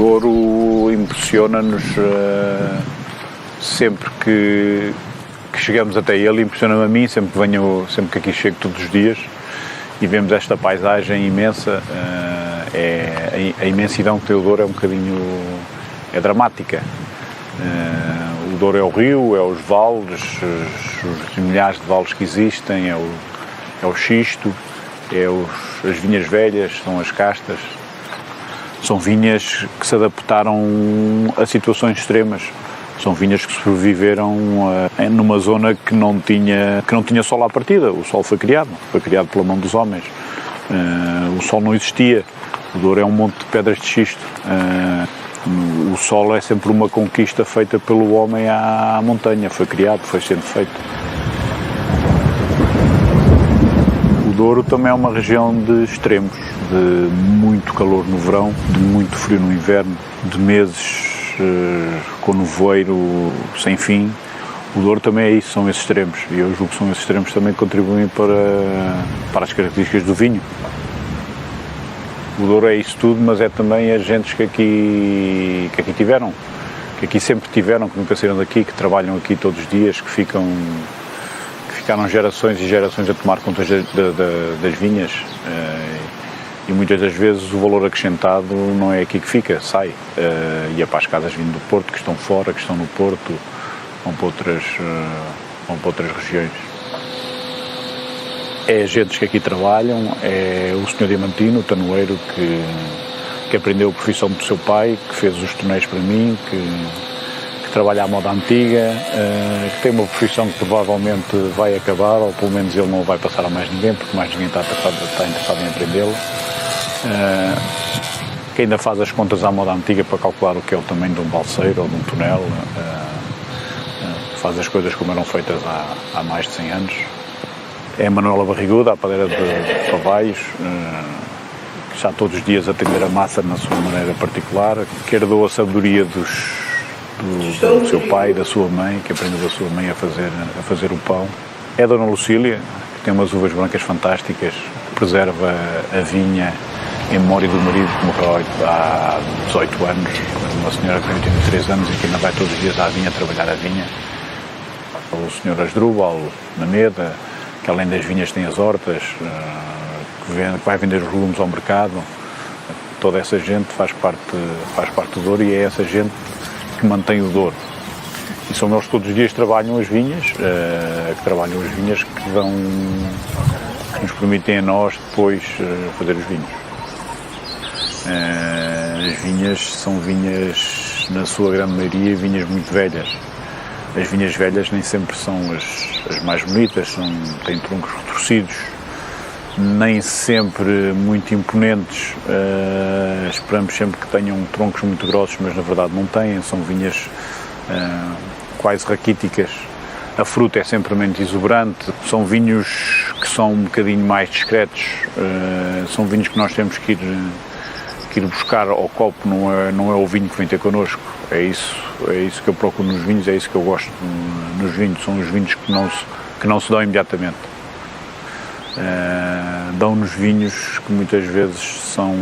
Douro impressiona-nos sempre que chegamos até ele, impressiona-me a mim, sempre que aqui chego todos os dias e vemos esta paisagem imensa, a imensidão que tem o Douro é um bocadinho, é dramática. O Douro é o rio, é os vales, os milhares de vales que existem, é o xisto, as vinhas velhas, são as castas. São vinhas que se adaptaram a situações extremas. São vinhas que sobreviveram numa zona que não tinha sol à partida. O sol foi criado pela mão dos homens. O sol não existia. O Douro é um monte de pedras de xisto. O sol é sempre uma conquista feita pelo homem à montanha. Foi criado, foi sendo feito. O Douro também é uma região de extremos, de muito calor no verão, de muito frio no inverno, de meses com nevoeiro sem fim. O Douro também é isso, são esses extremos, e eu julgo que são esses extremos também que contribuem para as características do vinho. O Douro é isso tudo, mas é também as gentes que aqui tiveram, que aqui sempre tiveram, que nunca saíram daqui, que trabalham aqui todos os dias, que ficaram gerações e gerações a tomar conta das vinhas, e muitas das vezes o valor acrescentado não é aqui que fica, sai, e é para as casas vindo do Porto, que estão fora, que estão no Porto, vão para outras regiões. É agentes que aqui trabalham, é o Sr. Diamantino, o tanoeiro, que aprendeu a profissão do seu pai, que fez os tonéis para mim, que trabalha à moda antiga, que tem uma profissão que provavelmente vai acabar, ou pelo menos ele não vai passar a mais ninguém, porque mais ninguém está interessado em aprendê-lo. Que ainda faz as contas à moda antiga para calcular o que é o tamanho de um balseiro ou de um tonel, faz as coisas como eram feitas há mais de 100 anos. É a Manuela Barriguda, a padeira de Pavaios, que está todos os dias a atender a massa na sua maneira particular, que herdou a sabedoria do seu pai, da sua mãe, que aprendeu da sua mãe a fazer o pão. É a Dona Lucília, que tem umas uvas brancas fantásticas, que preserva a vinha em memória do marido que morreu há 18 anos, uma senhora que tem 83 anos e que ainda vai todos os dias à vinha trabalhar a vinha. O Sr. Asdrúbal, na Meda, que além das vinhas tem as hortas, que vai vender os legumes ao mercado. Toda essa gente faz parte do Douro e é essa gente que mantém o Douro. E são eles que todos os dias trabalham as vinhas, que nos permitem a nós depois fazer os vinhos. As vinhas são vinhas, na sua grande maioria, vinhas muito velhas. As vinhas velhas nem sempre são as mais bonitas, têm troncos retorcidos, nem sempre muito imponentes. Esperamos sempre que tenham troncos muito grossos, mas na verdade não têm. São vinhas quase raquíticas. A fruta é sempre menos exuberante. São vinhos que são um bocadinho mais discretos. São vinhos que nós temos que ir buscar ao copo, não é o vinho que vem ter connosco. É isso que eu procuro nos vinhos, é isso que eu gosto nos vinhos. São os vinhos que não se dão imediatamente. Dão-nos vinhos que muitas vezes são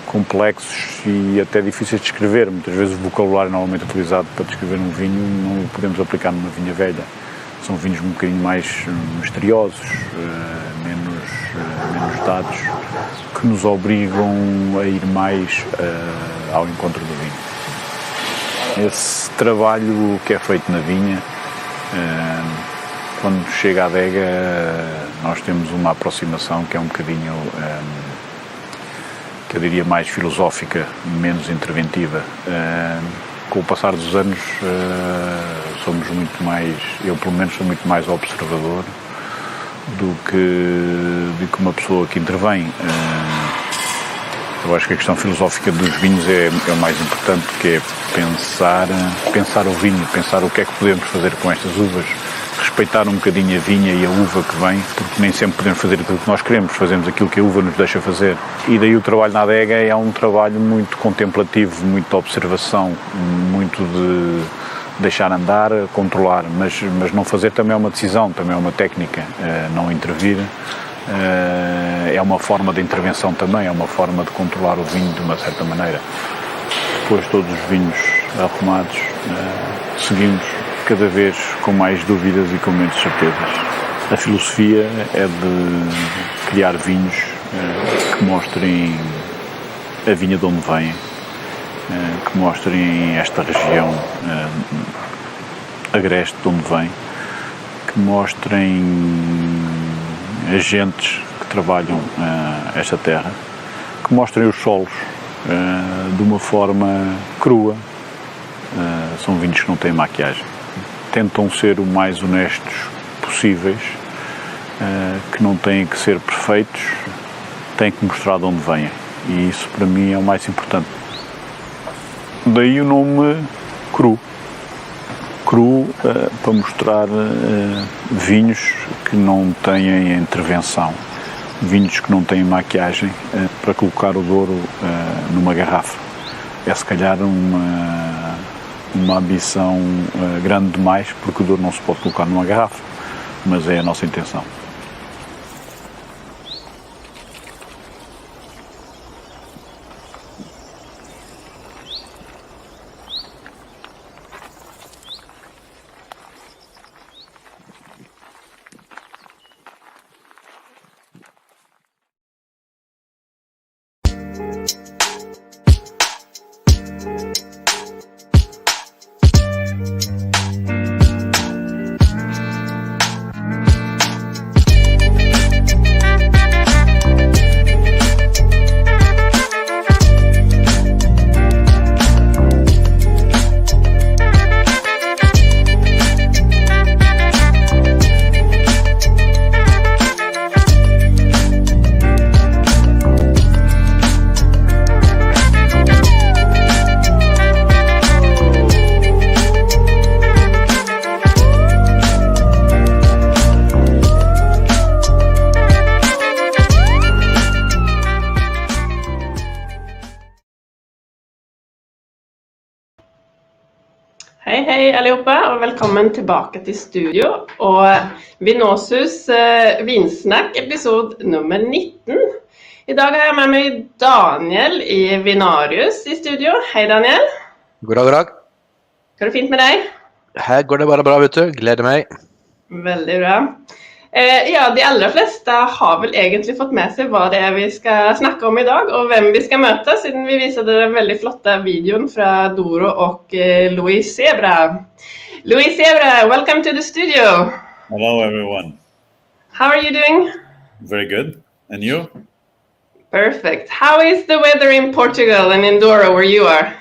complexos e até difíceis de descrever. Muitas vezes o vocabulário normalmente utilizado para descrever um vinho não o podemos aplicar numa vinha velha. São vinhos um bocadinho mais misteriosos, menos dados, que nos obrigam a ir mais ao encontro do vinho. Esse trabalho que é feito na vinha, quando chega à adega, nós temos uma aproximação que é um bocadinho, que eu diria, mais filosófica, menos interventiva. Com o passar dos anos, somos muito mais, eu pelo menos sou muito mais observador do que uma pessoa que intervém. Eu acho que a questão filosófica dos vinhos é o mais importante, que é pensar o vinho, pensar o que é que podemos fazer com estas uvas, respeitar um bocadinho a vinha e a uva que vem, porque nem sempre podemos fazer aquilo que nós queremos, fazemos aquilo que a uva nos deixa fazer. E daí o trabalho na adega é um trabalho muito contemplativo, muito de observação, muito de deixar andar, controlar, mas não fazer também é uma decisão, também é uma técnica. Não intervir é uma forma de intervenção também, é uma forma de controlar o vinho de uma certa maneira. depois de todos os vinhos arrumados, seguimos cada vez com mais dúvidas e com menos certezas. A filosofia é de criar vinhos que mostrem a vinha de onde vêm, que mostrem esta região agreste de onde vem, que mostrem agentes que trabalham esta terra, que mostrem os solos de uma forma crua. São vinhos que não têm maquiagem. Tentam ser o mais honestos possíveis, que não têm que ser perfeitos, têm que mostrar de onde vêm. E isso para mim é o mais importante. Daí o nome cru. Cru para mostrar vinhos que não têm intervenção, vinhos que não têm maquiagem, para colocar o Douro numa garrafa. É se calhar uma ambição grande demais, porque o Douro não se pode colocar numa garrafa, mas é a nossa intenção. Hej allihopa och välkommen tillbaka till studio och Vinsnakk Vinsnakk episod nummer 19. Idag har jag med mig Daniel i Vinarius i studio. Hej Daniel. God dag. Går det fint med dig? Här går det bara bra, vet du. Gleder mig. Väldigt bra. Ja, de allra flesta har väl egentligen fått med sig vad det är vi ska snacka om idag och vem vi ska möta, sedan vi visade den väldigt flotta videon från Douro och Luis Seabra. Luis Seabra, welcome to the studio. Hello everyone. How are you doing? Very good. And you? Perfect. How is the weather in Portugal and in Douro where you are?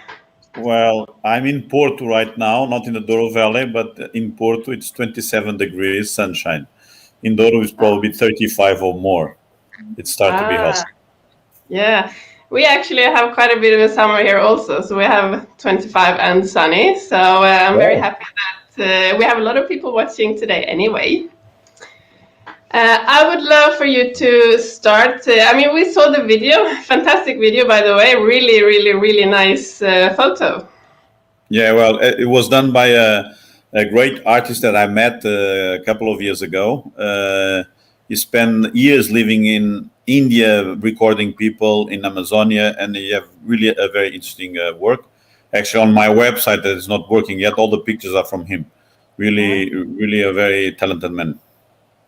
Well, I'm in Porto right now, not in the Douro Valley, but in Porto it's 27 degrees sunshine. In Douro it's probably 35 or more. It starts to be hot. Yeah, we actually have quite a bit of a summer here also. So we have 25 and sunny. So I'm very happy that we have a lot of people watching today anyway. I would love for you to start. I mean, we saw the video, fantastic video, by the way, really nice photo. Yeah, well, it was done by a great artist that I met a couple of years ago. He spent years living in India, recording people in Amazonia, and he have really a very interesting work. Actually, on my website that is not working yet, all the pictures are from him. Really a very talented man.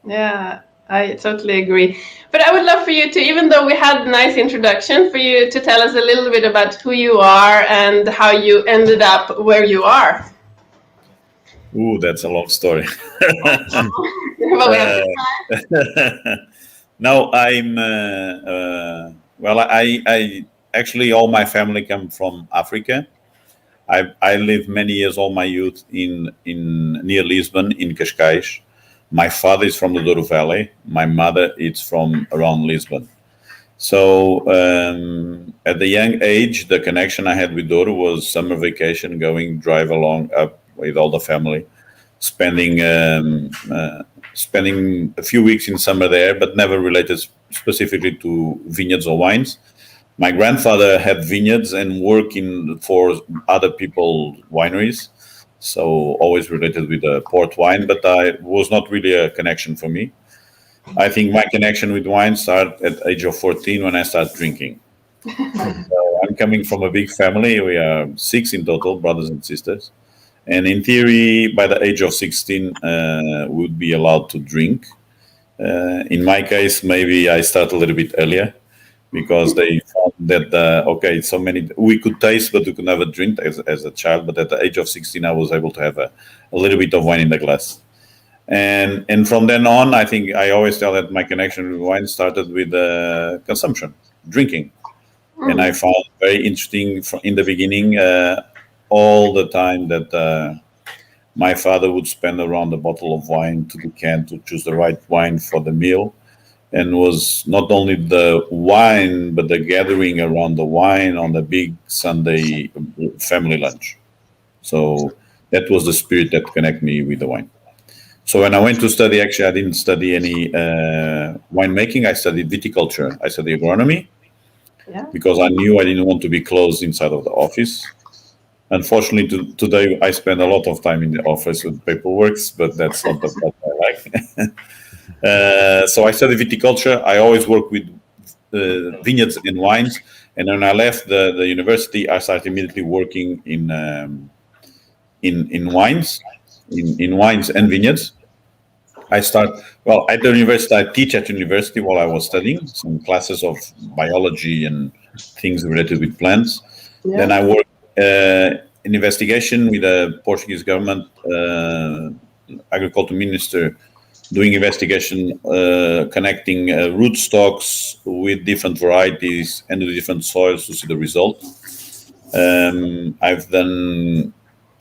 Yeah, I totally agree. But I would love for you to, even though we had a nice introduction, for you to tell us a little bit about who you are and how you ended up where you are. Ooh, that's a long story. No, I'm well. I actually, all my family come from Africa. I lived many years, all my youth, in near Lisbon, in Cascais. My father is from the Douro Valley. My mother is from around Lisbon. So at the young age, the connection I had with Douro was summer vacation, drive along up with all the family, spending a few weeks in summer there, but never related specifically to vineyards or wines. My grandfather had vineyards and worked for other people's wineries, so always related with the port wine, but it was not really a connection for me. I think my connection with wine started at the age of 14 when I started drinking. So I'm coming from a big family. We are 6 in total, brothers and sisters. And in theory, by the age of 16, we would be allowed to drink. In my case, maybe I start a little bit earlier because they found that, so many, we could taste, but we could never drink as a child. But at the age of 16, I was able to have a little bit of wine in the glass. And from then on, I think I always tell that my connection with wine started with consumption, drinking. And I found very interesting in the beginning, all the time that my father would spend around a bottle of wine to decant to choose the right wine for the meal. And was not only the wine, but the gathering around the wine on the big Sunday family lunch. So that was the spirit that connected me with the wine. So when I went to study, actually, I didn't study any winemaking. I studied viticulture. I studied agronomy because I knew I didn't want to be closed inside of the office. Unfortunately, today I spend a lot of time in the office with paperwork, but that's not the part I like. So I studied viticulture. I always work with vineyards and wines. And when I left the university, I started immediately working in wines, in wines and vineyards. At the university, I teach at university while I was studying some classes of biology and things related with plants. Yeah. Then I worked in investigation with the Portuguese government, agriculture minister, doing investigation, connecting rootstocks with different varieties and with different soils to see the result.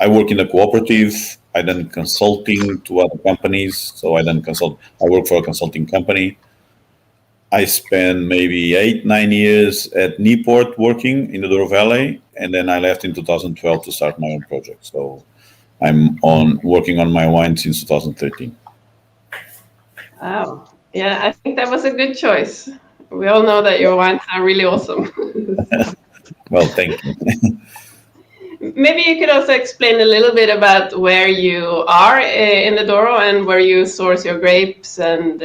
I work in a cooperative. I done consulting to other companies. So I work for a consulting company. I spent maybe 8-9 years at Niepoort working in the Douro Valley. And then I left in 2012 to start my own project. So I'm working on my wine since 2013. Wow. Yeah, I think that was a good choice. We all know that your wines are really awesome. Well, thank you. Maybe you could also explain a little bit about where you are in the Douro and where you source your grapes and...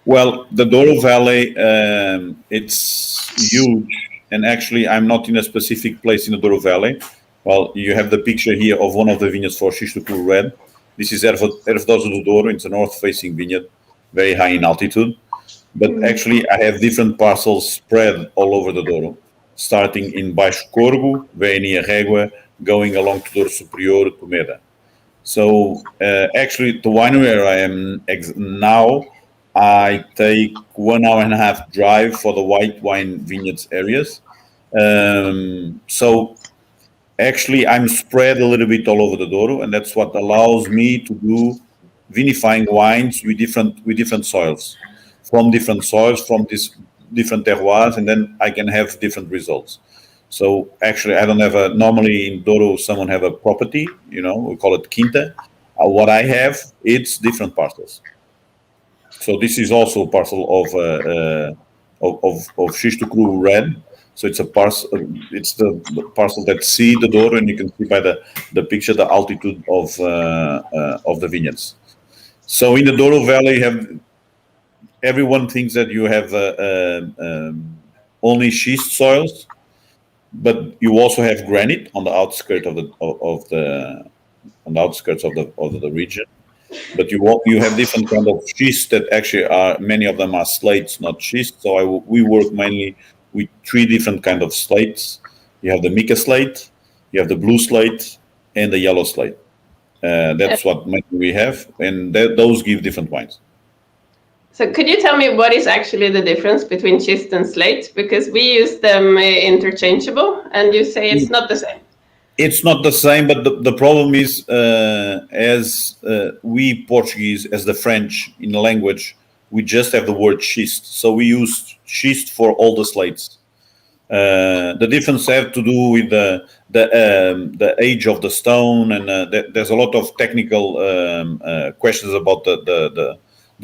Well, the Douro Valley, it's huge. And actually, I'm not in a specific place in the Douro Valley. Well, you have the picture here of one of the vineyards for Xisco Red. This is Erva do Douro. It's a north-facing vineyard, very high in altitude. But actually, I have different parcels spread all over the Douro, starting in Cima Corgo, very near Régua, going along to Douro Superior to Meda. So actually, the winery where I am now, I take 1 hour and a half drive for the white wine vineyards areas. So actually, I'm spread a little bit all over the Douro, and that's what allows me to do vinifying wines with different soils, from different different terroirs, and then I can have different results. So actually, I don't have normally in Douro, someone have a property, we call it quinta. What I have, it's different parcels. So this is also a parcel of Xisco Red. So it's a parcel. It's the parcel that see the Douro, and you can see by the picture the altitude of the vineyards. So in the Douro Valley, everyone thinks that you have only schist soils, but you also have granite on the outskirts of the region. But you have different kind of schist that actually many of them are slates, not schist. So we work mainly with 3 different kind of slates. You have the mica slate, you have the blue slate, and the yellow slate. That's what we have, and those give different wines. So could you tell me what is actually the difference between schist and slate? Because we use them interchangeable, and you say it's not the same. It's not the same, but the problem is, as we Portuguese, as the French in the language, we just have the word schist. So we use schist for all the slates. The difference have to do with the age of the stone, and there's a lot of technical questions about the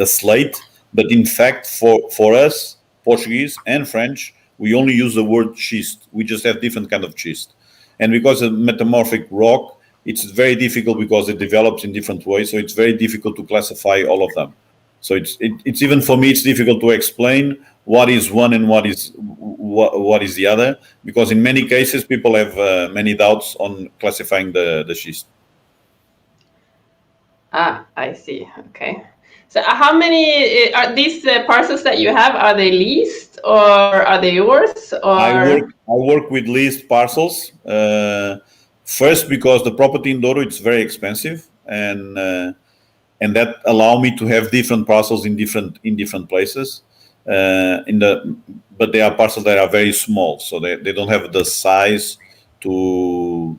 slate. But in fact, for us, Portuguese and French, we only use the word schist. We just have different kind of schist. And because of metamorphic rock, it's very difficult because it develops in different ways. So it's very difficult to classify all of them. So it's even for me, it's difficult to explain what is one and what what is the other, because in many cases people have many doubts on classifying the schist. I see. Okay. So how many are these parcels that you have? Are they leased or are they yours? Or I work with leased parcels. First, because the property in Douro it's very expensive, and that allow me to have different parcels in different places. But they are parcels that are very small, so they don't have the size to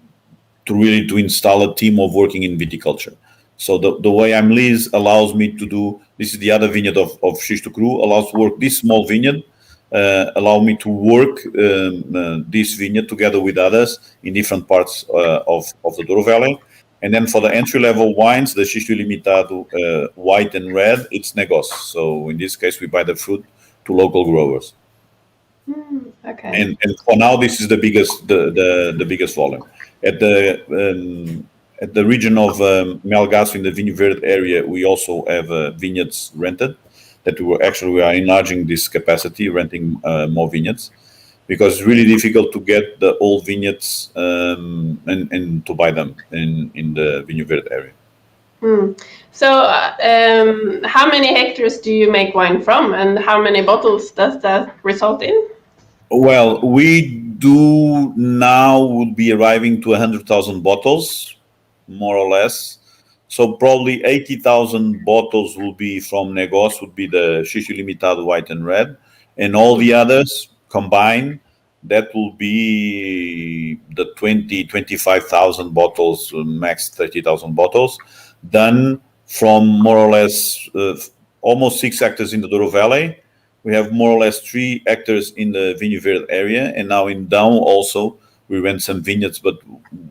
really to install a team of working in viticulture. So the way I'm leased allows me to do, this is the other vineyard of Xisto Cru, allows to work this small vineyard, allow me to work this vineyard together with others in different parts of the Douro Valley. And then for the entry-level wines, the Xisto Ilimitado white and red, it's negócio. So in this case, we buy the fruit to local growers. Okay. And for now, this is the biggest volume. At the region of Melgaço in the Vinho area, we also have vineyards rented. That we are enlarging this capacity, renting more vineyards, because it's really difficult to get the old vineyards and to buy them in the Vinho area. So, how many hectares do you make wine from, and how many bottles does that result in? Well, we do now would be arriving to 100,000 bottles, more or less. So probably 80,000 bottles will be from negócio, would be the Xisto Ilimitado white and red, and all the others combined, that will be the 25,000 bottles, max 30,000 bottles, done from more or less almost 6 hectares in the Douro Valley. We have more or less 3 hectares in the Vinho area, and now in Down also we rent some vineyards, but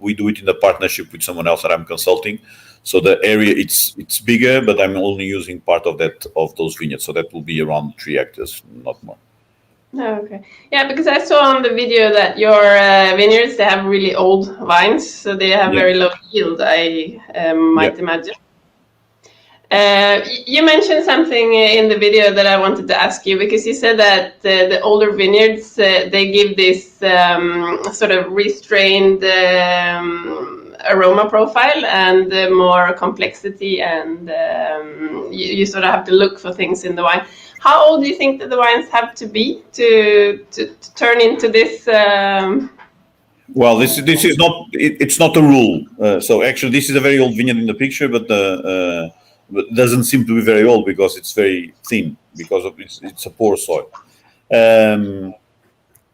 we do it in a partnership with someone else that I'm consulting. So the area it's bigger, but I'm only using part of those vineyards. So that will be around 3 hectares, not more. Oh, okay. Yeah, because I saw on the video that your vineyards, they have really old vines, so they have very low yield, I might imagine. You mentioned something in the video that I wanted to ask you, because you said that the older vineyards, they give this sort of restrained aroma profile and more complexity, and you sort of have to look for things in the wine. How old do you think that the wines have to be to turn into this? Well, this is not. It's not a rule. So actually, this is a very old vineyard in the picture, but it doesn't seem to be very old because it's very thin because of it's a poor soil.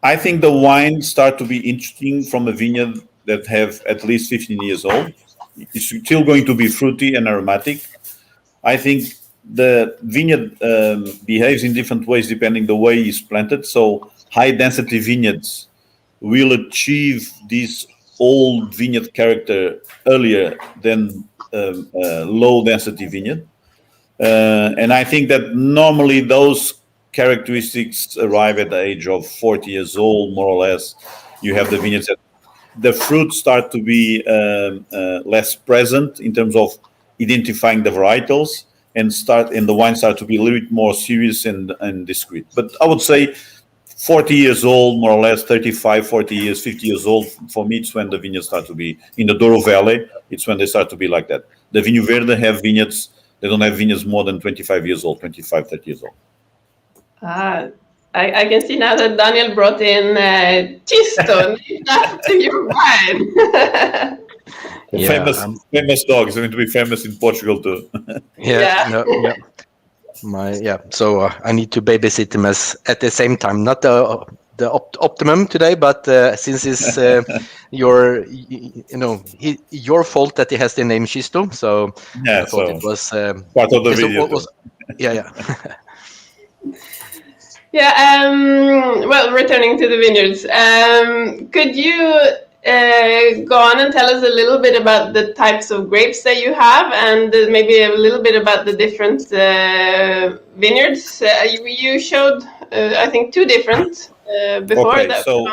I think the wines start to be interesting from a vineyard that have at least 15 years old. It's still going to be fruity and aromatic. I think the vineyard behaves in different ways depending the way it's planted. So high density vineyards will achieve this old vineyard character earlier than low density vineyard. And I think that normally those characteristics arrive at the age of 40 years old, more or less. You have the vineyards that the fruits start to be less present in terms of identifying the varietals, and the wines start to be a little bit more serious and discreet. But I would say 40 years old, more or less, 35, 40 years, 50 years old, for me, it's when the vineyards start to be, in the Douro Valley, it's when they start to be like that. The Vinho Verde have vineyards, they don't have vineyards more than 25 years old, 25, 30 years old. I can see now that Daniel brought in Xisto to your wine. Famous dog is going to be famous in Portugal too. So I need to babysit him at the same time. Not the optimum today, but since it's your fault that he has the name Xisto, so I thought it was part of the video. Well, returning to the vineyards, could you go on and tell us a little bit about the types of grapes that you have, and maybe a little bit about the different vineyards? You showed, I think, 2 different before. Okay, so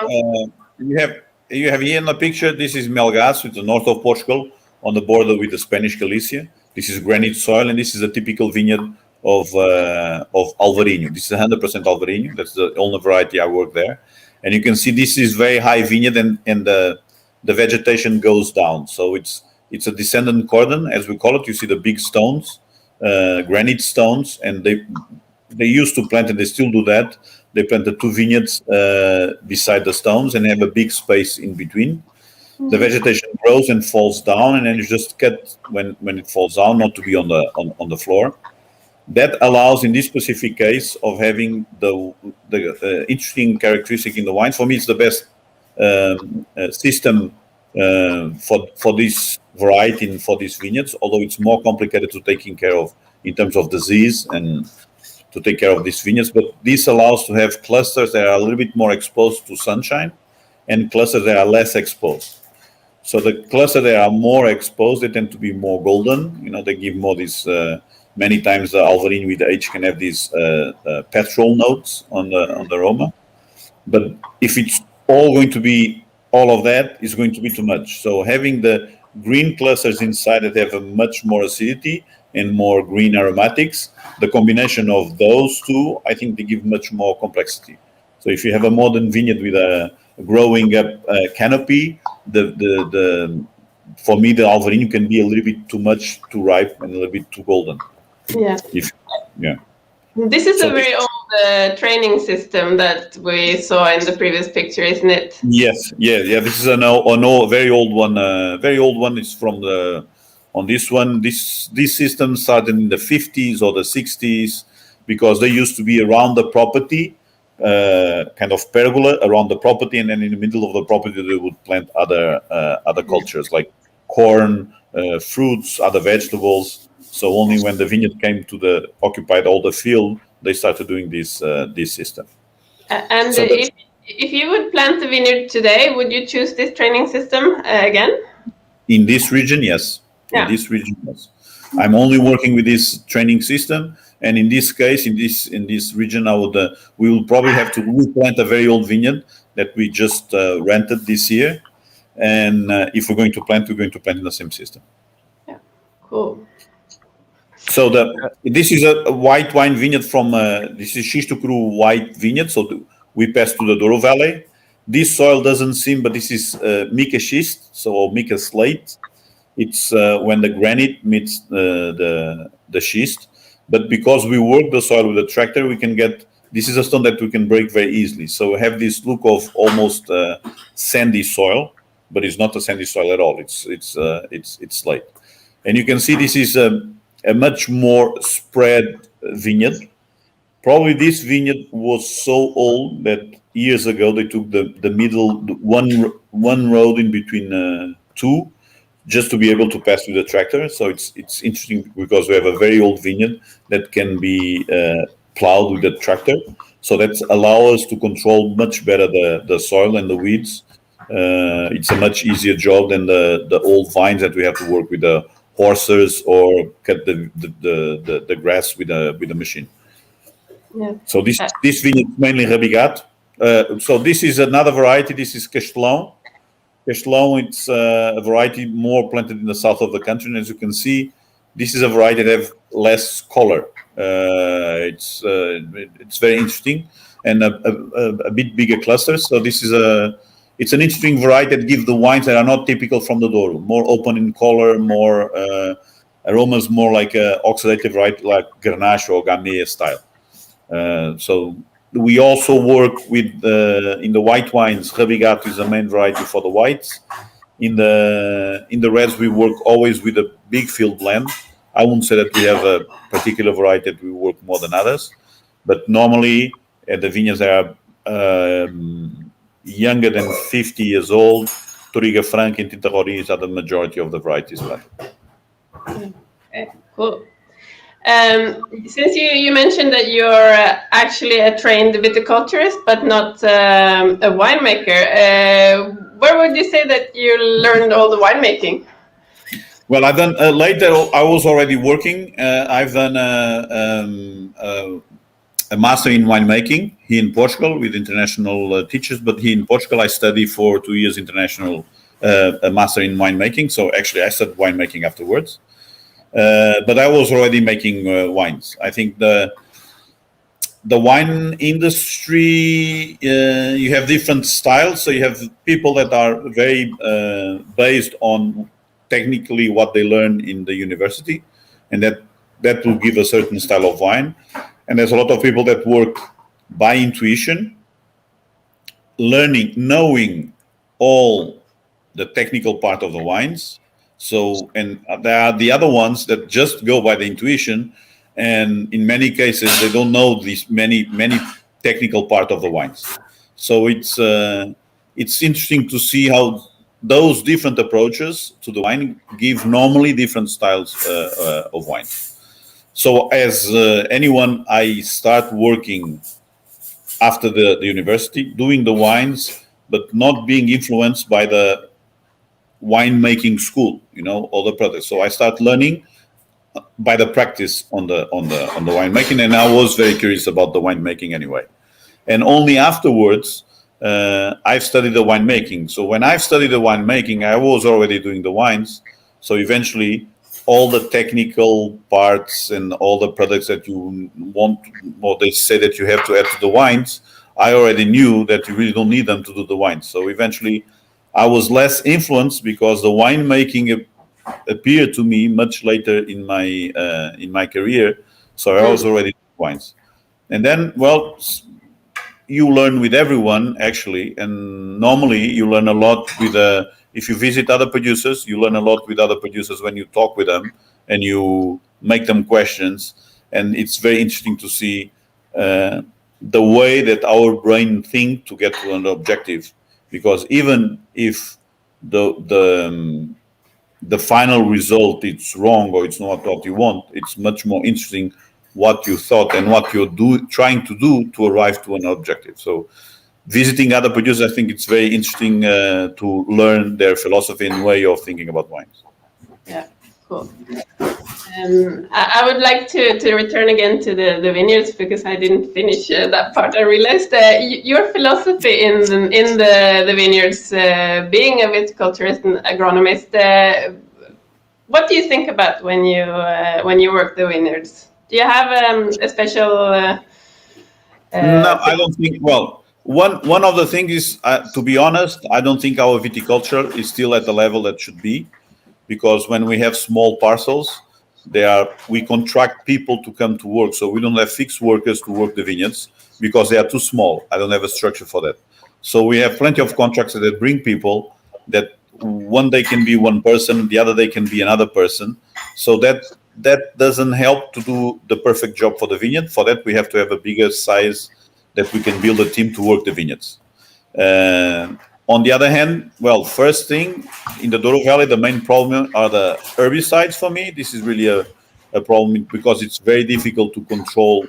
you have here in the picture, this is Melgaço, it's the north of Portugal, on the border with the Spanish Galicia. This is granite soil, and this is a typical vineyard Alvarinho. This is 100% Alvarinho. That's the only variety I work there. And you can see this is very high vineyard, and the vegetation goes down. So it's a descendant cordon, as we call it. You see the big stones, granite stones, and they used to plant, and they still do that. They planted 2 vineyards beside the stones and have a big space in between. The vegetation grows and falls down, and then you just cut when it falls down, not to be on the floor. That allows, in this specific case, of having the interesting characteristic in the wines. For me, it's the best system for this variety and for these vineyards, although it's more complicated to taking care of in terms of disease and to take care of these vineyards. But this allows to have clusters that are a little bit more exposed to sunshine and clusters that are less exposed. So the clusters that are more exposed, they tend to be more golden. They give more this. Many times the Alvarinho with age can have these petrol notes on the aroma. But if it's all going to be all of that, it's going to be too much. So having the green clusters inside that have a much more acidity and more green aromatics, the combination of those two, I think they give much more complexity. So if you have a modern vineyard with a growing up canopy, for me the Alvarinho can be a little bit too much, too ripe, and a little bit too golden. Yeah. This is a very old training system that we saw in the previous picture, isn't it? Yes. Yeah. This is a very old one. Very old one is from on this one. This system started in the 50s or the 60s because they used to be around the property, kind of pergola around the property, and then in the middle of the property they would plant other cultures like corn, fruits, other vegetables. So only when the vineyard came to occupied all the field, they started doing this system. And so if you would plant the vineyard today, would you choose this training system again? In this region, yes. Yeah. In this region, yes. I'm only working with this training system, and in this case, in this region, we will probably have to replant a very old vineyard that we just rented this year. And if we're going to plant in the same system. Yeah, cool. So this is a white wine vineyard this is Xisto Cru white vineyard. So we pass to the Douro Valley. This soil doesn't seem, but this is mica schist, so mica slate. It's when the granite meets the schist. But because we work the soil with a tractor, we can get. This is a stone that we can break very easily. So we have this look of almost sandy soil, but it's not a sandy soil at all. It's slate, and you can see this is a much more spread vineyard. Probably this vineyard was so old that years ago they took the middle one road in between two just to be able to pass with the tractor. So it's interesting because we have a very old vineyard that can be plowed with the tractor. So that allows us to control much better the soil and the weeds. It's a much easier job than the old vines that we have to work with the horses or cut the grass with a machine. Yeah. So this vineyard is mainly Rabigat. So this is another variety. This is Castelão. Castelão, it's a variety more planted in the south of the country. And as you can see, this is a variety that have less color. It's very interesting and a bit bigger clusters. So this is it's an interesting variety that gives the wines that are not typical from the Douro, more open in color, more aromas, more like oxidative variety like Grenache or Gamay style. So we also work with in the white wines. Rabigat is the main variety for the whites. In the reds, we work always with a big field blend. I wouldn't say that we have a particular variety that we work more than others, but normally the vineyards are younger than 50 years old. Touriga Franca and Tinta Roriz are the majority of the varieties planted. Okay, cool. Since you mentioned that you're actually a trained viticulturist, but not a winemaker, where would you say that you learned all the winemaking? Well, I've done later. I was already working. I've done a master in winemaking here in Portugal with international teachers. But here in Portugal, I studied for 2 years international a master in winemaking. So actually, I studied winemaking afterwards. But I was already making wines. I think the wine industry, you have different styles. So you have people that are very based on technically what they learn in the university, and that will give a certain style of wine. And there's a lot of people that work by intuition, knowing all the technical part of the wines. So, and there are the other ones that just go by the intuition, and in many cases they don't know these many technical part of the wines. So it's interesting to see how those different approaches to the wine give normally different styles of wine. So as anyone, I start working after the university, doing the wines, but not being influenced by the winemaking school, all the products. So I start learning by the practice on the winemaking, and I was very curious about the winemaking anyway. And only afterwards, I've studied the winemaking. So when I've studied the winemaking, I was already doing the wines. So eventually, all the technical parts and all the products that you want, or they say that you have to add to the wines, I already knew that you really don't need them to do the wines. So eventually, I was less influenced because the winemaking appeared to me much later in my career. So I was already doing wines. And then, well, you learn with everyone actually, and normally you learn a lot with if you visit other producers, you learn a lot with other producers when you talk with them and you make them questions. And it's very interesting to see the way that our brain think to get to an objective, because even if the final result is wrong or it's not what you want, it's much more interesting what you thought and what you're trying to do to arrive to an objective. So visiting other producers, I think it's very interesting to learn their philosophy and way of thinking about wines. Yeah, cool. I would like to return again to the vineyards, because I didn't finish that part. I realized your philosophy in the vineyards, being a viticulturist and agronomist. What do you think about when you work the vineyards? Do you have a special? No, I don't think. Well, one of the things is, to be honest, I don't think our viticulture is still at the level that should be, because when we have small parcels, we contract people to come to work. So we don't have fixed workers to work the vineyards because they are too small. I don't have a structure for that. So we have plenty of contracts that bring people that one day can be one person, the other day can be another person. So that doesn't help to do the perfect job for the vineyard. For that, we have to have a bigger size that we can build a team to work the vineyards. On the other hand, well, first thing, in the Douro Valley, the main problem are the herbicides for me. This is really a problem because it's very difficult to control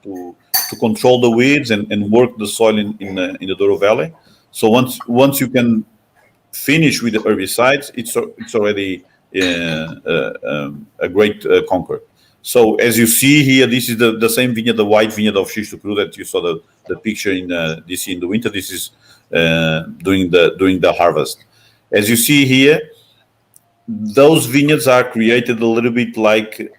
to control the weeds and work the soil in the Douro Valley. So once you can finish with the herbicides, it's already a great conquer. So as you see here, this is the same vineyard, the white vineyard of Cru that you saw the picture in this in the winter. This is during the harvest. As you see here, those vineyards are created a little bit like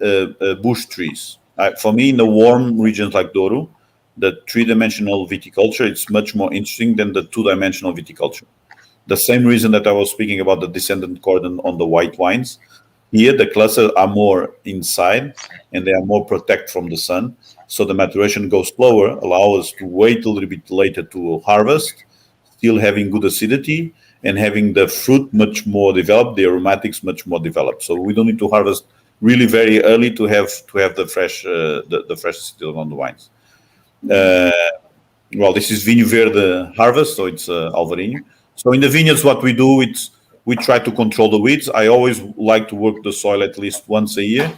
bush trees. For me, in the warm regions like Douro, the three-dimensional viticulture, it's much more interesting than the two-dimensional viticulture. The same reason that I was speaking about the descendant cordon on the white wines. Here, the clusters are more inside and they are more protected from the sun. So the maturation goes slower, allow us to wait a little bit later to harvest, still having good acidity and having the fruit much more developed, the aromatics much more developed. So we don't need to harvest really very early to have the fresh acidity on the wines. Well, this is Vinho Verde harvest, so it's Alvarinho. So in the vineyards, what we do, we try to control the weeds. I always like to work the soil at least once a year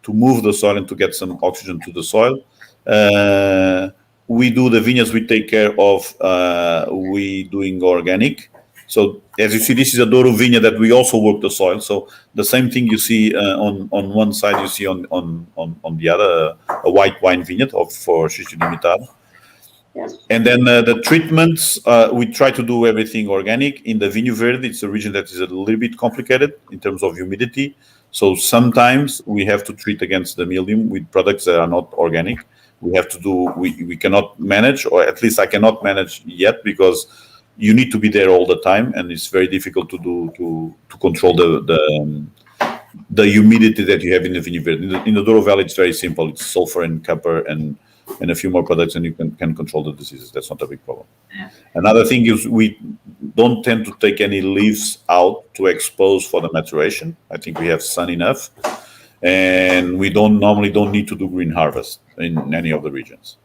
to move the soil and to get some oxygen to the soil. We do the vineyards, we take care of, we doing organic. So as you see, this is a Douro vineyard that we also work the soil. So the same thing you see on one side, you see on the other, a white wine vineyard for Xixi Limitado. Yeah. And then the treatments, we try to do everything organic. In the Vinho Verde, it's a region that is a little bit complicated in terms of humidity. So sometimes we have to treat against the mildew with products that are not organic. We have to do, we cannot manage, or at least I cannot manage yet, because you need to be there all the time, and it's very difficult to do to control the humidity that you have in the vineyard. In the Douro Valley, it's very simple. It's sulfur and copper and a few more products, and you can control the diseases. That's not a big problem. Yeah. Another thing is we don't tend to take any leaves out to expose for the maturation. I think we have sun enough, and we normally don't need to do green harvest in any of the regions.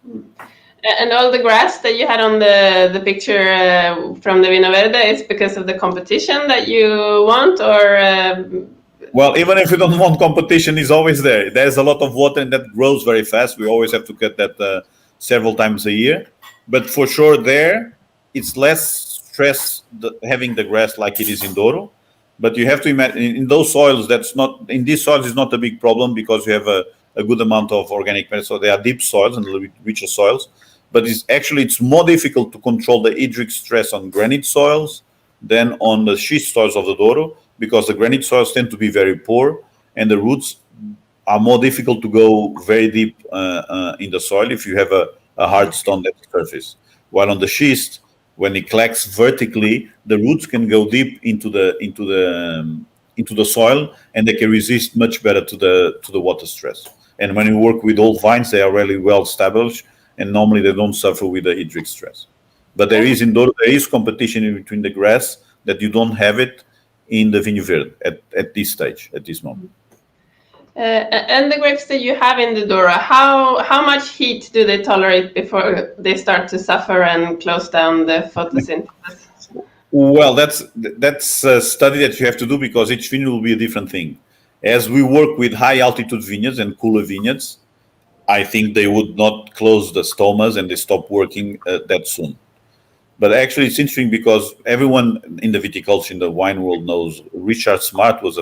And all the grass that you had on the picture from the Vino Verde is because of the competition that you want, or? Well, even if we don't want competition, it's always there. There's a lot of water, and that grows very fast. We always have to cut that several times a year. But for sure, there it's less stress having the grass like it is in Douro. But you have to imagine in those soils, in these soils is not a big problem, because you have a good amount of organic matter. So they are deep soils and a little bit richer soils. But it's more difficult to control the hydric stress on granite soils than on the schist soils of the Douro, because the granite soils tend to be very poor, and the roots are more difficult to go very deep in the soil if you have a hard stone at the surface. While on the schist, when it collects vertically, the roots can go deep into the soil, and they can resist much better to the water stress. And when you work with old vines, they are really well established, and normally they don't suffer with the hydric stress. But there is competition in between the grass that you don't have it in the Vinho Verde at this stage, at this moment. And the grapes that you have in the Douro, how much heat do they tolerate before they start to suffer and close down the photosynthesis? Well, that's a study that you have to do, because each vineyard will be a different thing. As we work with high altitude vineyards and cooler vineyards, I think they would not close the stomas and they stop working that soon. But actually, it's interesting, because everyone in the viticulture, in the wine world, knows Richard Smart was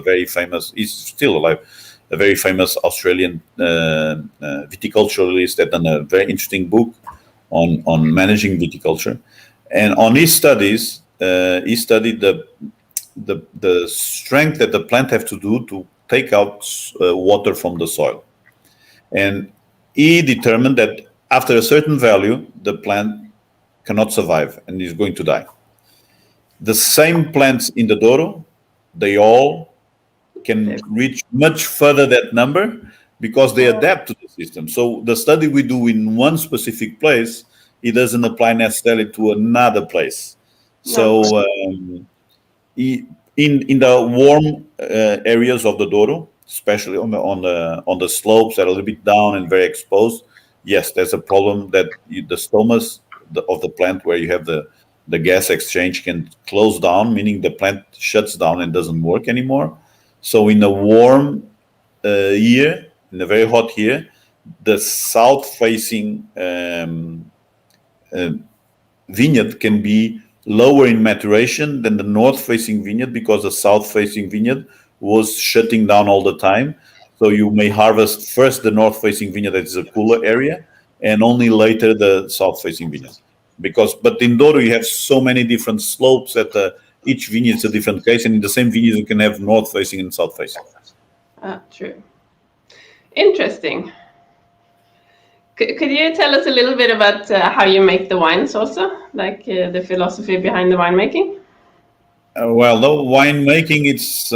he's still alive, a very famous Australian viticulturalist that done a very interesting book on managing viticulture. And on his studies, he studied the strength that the plant have to do to take out water from the soil. And he determined that after a certain value, the plant cannot survive and is going to die. The same plants in the Douro, they all can reach much further that number, because they adapt to the system. So the study we do in one specific place, it doesn't apply necessarily to another place. So in the warm areas of the Douro, especially on the slopes that are a little bit down and very exposed, yes, there's a problem that the stomas of the plant, where you have the gas exchange, can close down, meaning the plant shuts down and doesn't work anymore. So in a warm year, in a very hot year, the south-facing vineyard can be lower in maturation than the north-facing vineyard, because the south-facing vineyard was shutting down all the time. So you may harvest first the north-facing vineyard, that is a cooler area, and only later the south-facing vineyard. But in Douro, you have so many different slopes that each vineyard is a different case, and in the same vineyard, you can have north-facing and south-facing. True. Interesting. Could you tell us a little bit about how you make the wines also, like the philosophy behind the winemaking? Well, the winemaking, it's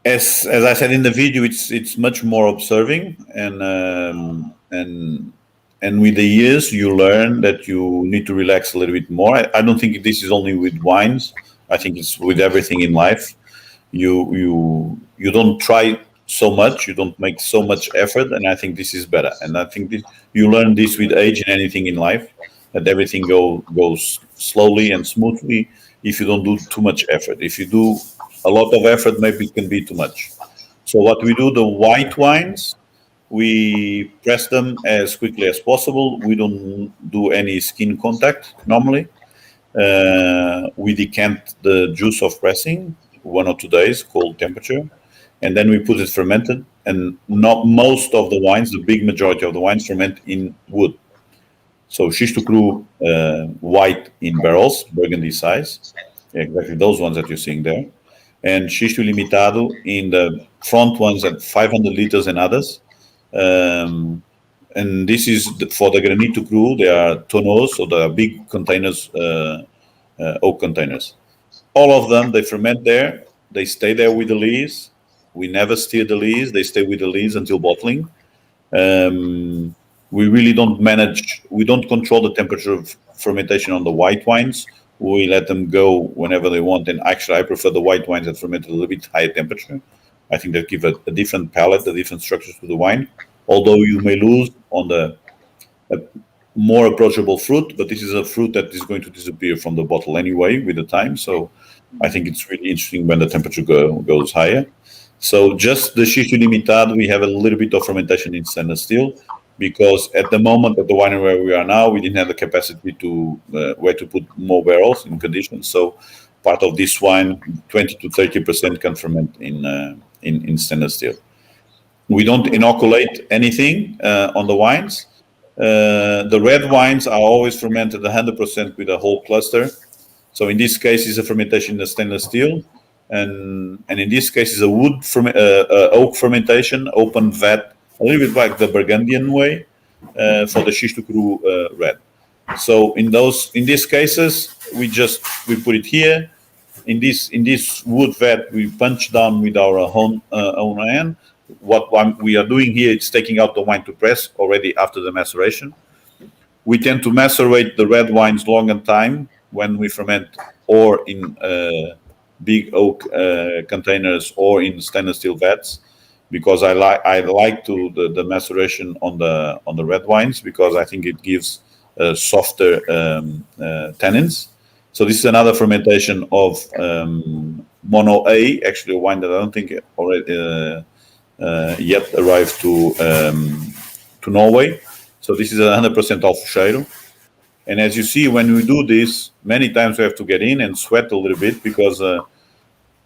as I said in the video, it's much more observing, and with the years you learn that you need to relax a little bit more. I don't think this is only with wines. I think it's with everything in life. You don't try so much, you don't make so much effort, and I think this is better. And I think you learn this with age and anything in life, that everything goes slowly and smoothly if you don't do too much effort. If you do a lot of effort, maybe it can be too much. So what we do, the white wines, we press them as quickly as possible. We don't do any skin contact normally. We decant the juice of pressing 1 or 2 days, cold temperature, and then we put it fermented. And not most of the wines, the big majority of the wines, ferment in wood. So Shisto Cru white in barrels, Burgundy size, exactly those ones that you're seeing there. and xisto ilimitado in the front ones at 500 liters and others. And this is for the granito cru. They are tonneaux, so they are big containers, oak containers. All of them, they ferment there. They stay there with the lees. We never steer the lees. They stay with the lees until bottling. We really don't manage, we don't control the temperature of fermentation on the white wines. We let them go whenever they want. And actually, I prefer the white wines that ferment at a little bit higher temperature. I think they give a different palate, a different structure to the wine. Although you may lose on the more approachable fruit, but this is a fruit that is going to disappear from the bottle anyway with the time. So I think it's really interesting when the temperature goes higher. So just the xisto ilimitado, we have a little bit of fermentation in stainless steel, because at the moment at the winery where we are now, we didn't have the capacity to where to put more barrels in conditions. So part of this wine, 20 to 30% can ferment in stainless steel. We don't inoculate anything on the wines. The red wines are always fermented 100% with a whole cluster. So in this case, it's a fermentation in the stainless steel, and in this case, it's a oak fermentation, open vat, a little bit like the Burgundian way for the xisto cru red. So in these cases, we put it here. In this wood vat, we punch down with our own hand. What we are doing here is taking out the wine to press already after the maceration. We tend to macerate the red wines long and time when we ferment, or in big oak containers or in stainless steel vats, because I like the maceration on the red wines, because I think it gives softer tannins. So this is another fermentation of Mono A, actually a wine that I don't think already yet arrived to Norway. So this is 100% alfecheiro. And as you see, when we do this, many times we have to get in and sweat a little bit, because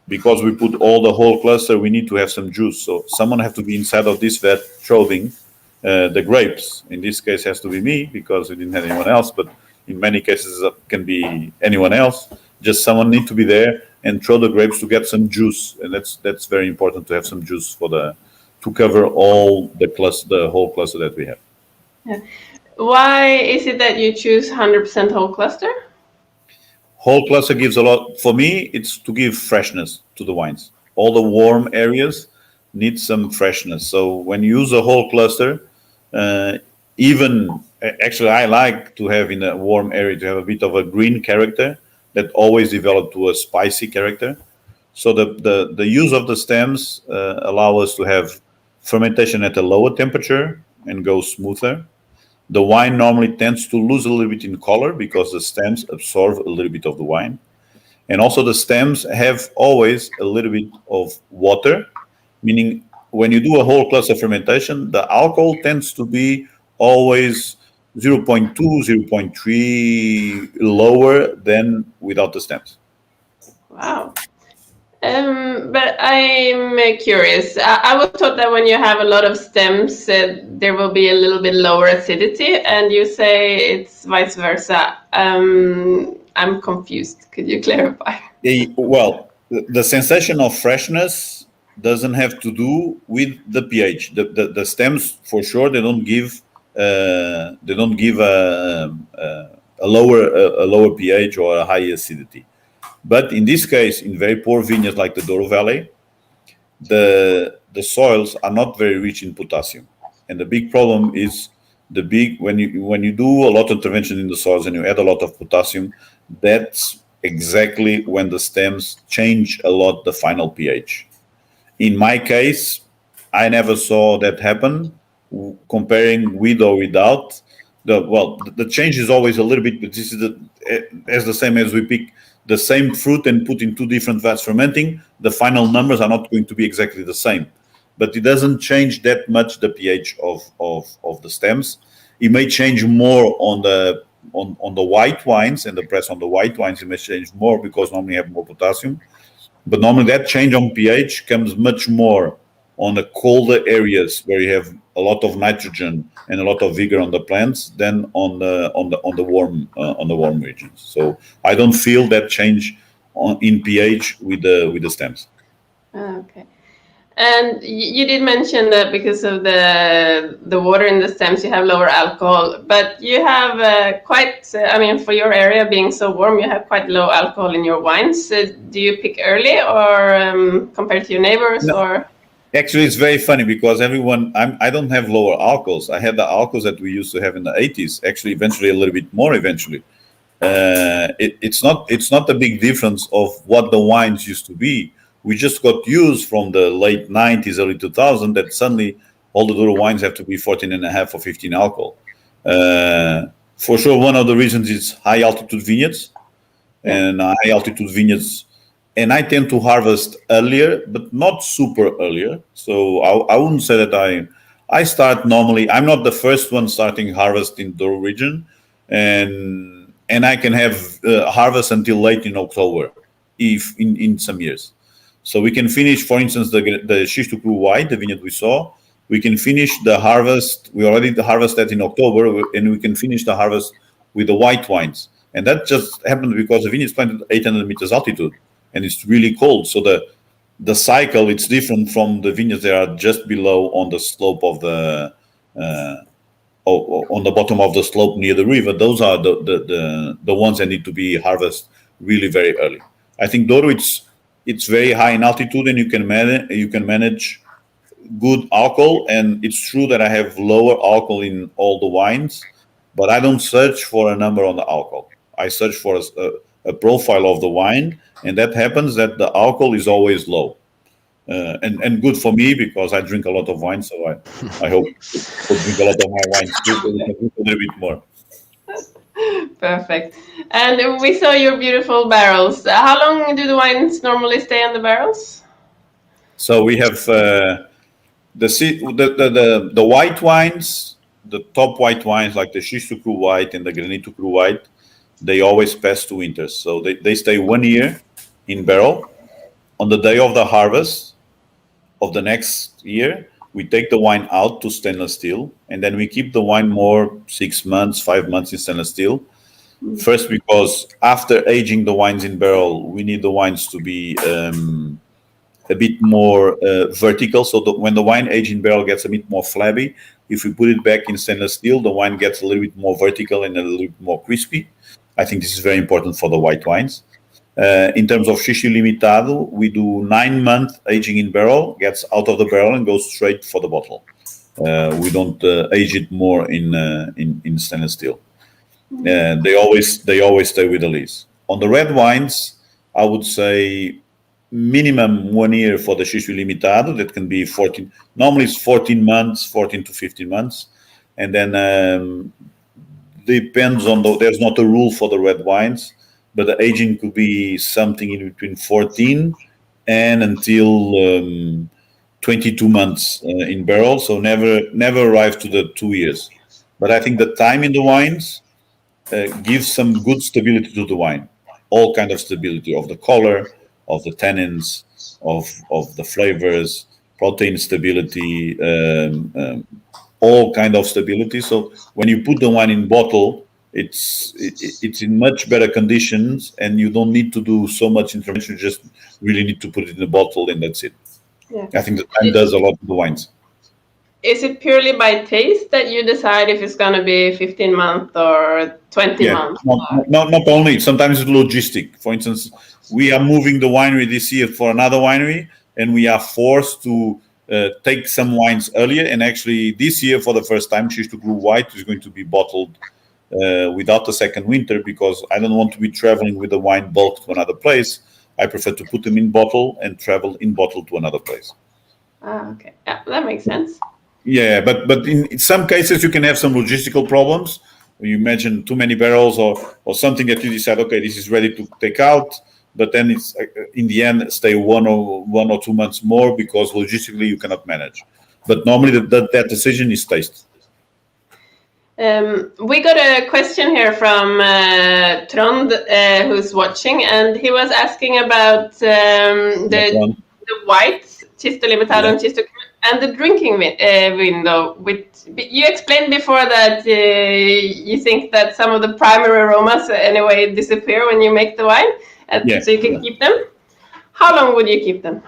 we put all the whole cluster, we need to have some juice. So someone has to be inside of this vat throwing the grapes. In this case, has to be me, because we didn't have anyone else. But in many cases, it can be anyone else. Just someone need to be there and throw the grapes to get some juice, and that's very important to have some juice to cover all the whole cluster that we have. Yeah. Why is it that you choose 100% whole cluster? Whole cluster gives a lot. For me, it's to give freshness to the wines. All the warm areas need some freshness. So when you use a whole cluster, actually I like to have in a warm area to have a bit of a green character that always develop to a spicy character. So the use of the stems allow us to have fermentation at a lower temperature and go smoother. The wine normally tends to lose a little bit in color because the stems absorb a little bit of the wine. And also the stems have always a little bit of water, meaning when you do a whole cluster fermentation, the alcohol tends to be always 0.2, 0.3 lower than without the stems. Wow. But I'm curious. I was taught that when you have a lot of stems, there will be a little bit lower acidity, and you say it's vice versa. I'm confused. Could you clarify? Well, the sensation of freshness doesn't have to do with the pH. The stems, for sure, they don't give a lower pH or a high acidity. But in this case, in very poor vineyards like the Douro Valley, the soils are not very rich in potassium, and the big problem is when you do a lot of intervention in the soils and you add a lot of potassium, that's exactly when the stems change a lot the final pH. In my case, I never saw that happen. Comparing with or without, the change is always a little bit, but this is as the same as we pick the same fruit and put in two different vats fermenting, the final numbers are not going to be exactly the same. But it doesn't change that much the pH of the stems. It may change more on the white wines, and the press on the white wines, it may change more because normally you have more potassium. But normally that change on pH comes much more on the colder areas where you have a lot of nitrogen and a lot of vigor on the plants than on the warm regions. So I don't feel that change in pH with the stems. Okay. And you did mention that because of the water in the stems, you have lower alcohol, but you have for your area being so warm, you have quite low alcohol in your wines. Do you pick early or compared to your neighbors? No. Or? Actually, it's very funny because I don't have lower alcohols. I had the alcohols that we used to have in the 80s, actually eventually a little bit more eventually. It's not a big difference of what the wines used to be. We just got used from the late 90s, early 2000s that suddenly all the Douro wines have to be 14.5 or 15 alcohol. For sure, one of the reasons is high altitude vineyards and high altitude vineyards. And I tend to harvest earlier, but not super earlier. So I wouldn't say that I start normally. I'm not the first one starting harvest in the Douro region, and I can have harvest until late in October, if in some years. So we can finish, for instance, the Xiste Cru White, the vineyard we saw. We can finish the harvest. We already harvested in October, and we can finish the harvest with the white wines. And that just happened because the vineyard is planted at 800 meters altitude, and it's really cold. So the cycle, it's different from the vineyards that are just below on the slope of the on the bottom of the slope near the river. Those are the ones that need to be harvested really very early. I think Douro, it's very high in altitude, and you can manage good alcohol. And it's true that I have lower alcohol in all the wines, but I don't search for a number on the alcohol. I search for a profile of the wine, and that happens that the alcohol is always low, and good for me because I drink a lot of wine. So I hope to drink a lot of my wine too, so we can drink a little bit more. Perfect. And we saw your beautiful barrels. How long do the wines normally stay in the barrels? So we have the white wines, the top white wines like the Xiste Cru White and the Granito Cru White. They always pass 2 winters. So they stay 1 year in barrel. On the day of the harvest of the next year, we take the wine out to stainless steel, and then we keep the wine more 6 months, 5 months in stainless steel. First, because after aging the wines in barrel, we need the wines to be a bit more vertical, so that when the wine aged in barrel gets a bit more flabby, if we put it back in stainless steel, the wine gets a little bit more vertical and a little bit more crispy. I think this is very important for the white wines. In terms of Xiste Limitado, we do 9-month aging in barrel, gets out of the barrel and goes straight for the bottle. We don't age it more in stainless steel. They always stay with the lees. On the red wines, I would say minimum 1 year for the Xiste Limitado. That can be 14. Normally it's 14 months, 14 to 15 months, and then depends on there's not a rule for the red wines, but the aging could be something in between 14 and until 22 months in barrel. So never arrive to the 2 years. But I think the time in the wines gives some good stability to the wine. All kind of stability of the color, of the tannins, of the flavors, protein stability, all kind of stability. So when you put the wine in bottle, it's in much better conditions, and you don't need to do so much intervention. You just really need to put it in the bottle, and that's it. Yeah. I think the time does a lot to the wines. Is it purely by taste that you decide if it's going to be 15 months or 20 months? Not only. Sometimes it's logistic. For instance, we are moving the winery this year for another winery, and we are forced to take some wines earlier. And actually, this year, for the first time, Xiste Cru White is going to be bottled without a second winter, because I don't want to be traveling with the wine bulk to another place. I prefer to put them in bottle and travel in bottle to another place. Okay. Yeah, that makes sense. Yeah, but in some cases you can have some logistical problems. You imagine too many barrels or something that you decide, okay, this is ready to take out, but then it's in the end stay 1 or 2 months more because logistically you cannot manage. But normally that decision is taste. We got a question here from Trond, who's watching, and he was asking about the white Xiste Limitado and Xiste Cru. And the drinking window, you explained before that you think that some of the primary aromas anyway disappear when you make the wine, so you can keep them. How long would you keep them?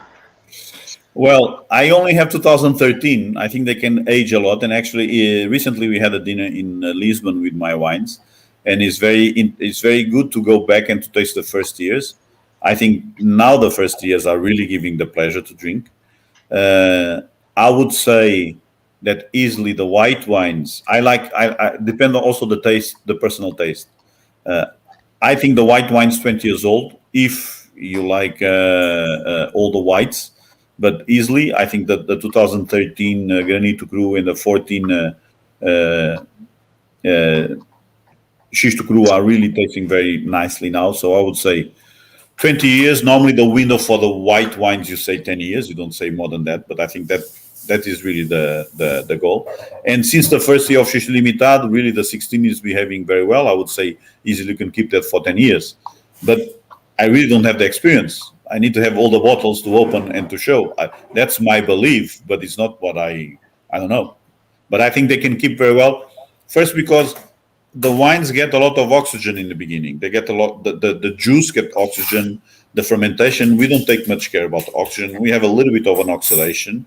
Well, I only have 2013. I think they can age a lot. And actually, recently we had a dinner in Lisbon with my wines, and it's very good to go back and to taste the first years. I think now the first years are really giving the pleasure to drink. I would say that easily the white wines, I depend on also the taste, the personal taste. I think the white wine's 20 years old, if you like all the whites. But easily, I think that the 2013 Granito Cru and the 14 Xisto Cru are really tasting very nicely now. So I would say 20 years. Normally, the window for the white wines, you say 10 years. You don't say more than that. But I think that is really the goal. And since the first year of Xisto Limitado, really the 16 is behaving very well. I would say easily you can keep that for 10 years. But I really don't have the experience. I need to have all the bottles to open and to show. That's my belief, but it's not what I don't know. But I think they can keep very well. First, because the wines get a lot of oxygen in the beginning. They get a lot, the juice get oxygen, the fermentation, we don't take much care about the oxygen. We have a little bit of an oxidation.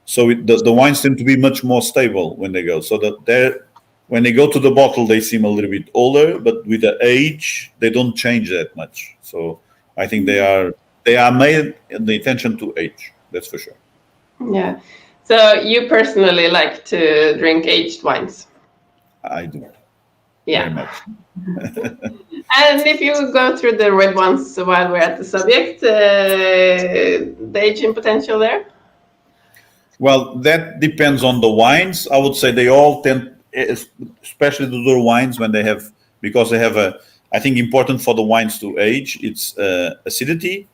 So the wines tend to be much more stable when they go. So that when they go to the bottle, they seem a little bit older, but with the age, they don't change that much. So I think they are made in the intention to age. That's for sure. Yeah. So you personally like to drink aged wines? I do. Yeah. Very much. And if you go through the red ones while we're at the subject, the aging potential there? Well, that depends on the wines. I would say they all tend, especially the Douro wines, when they have, because they have I think important for the wines to age, it's acidity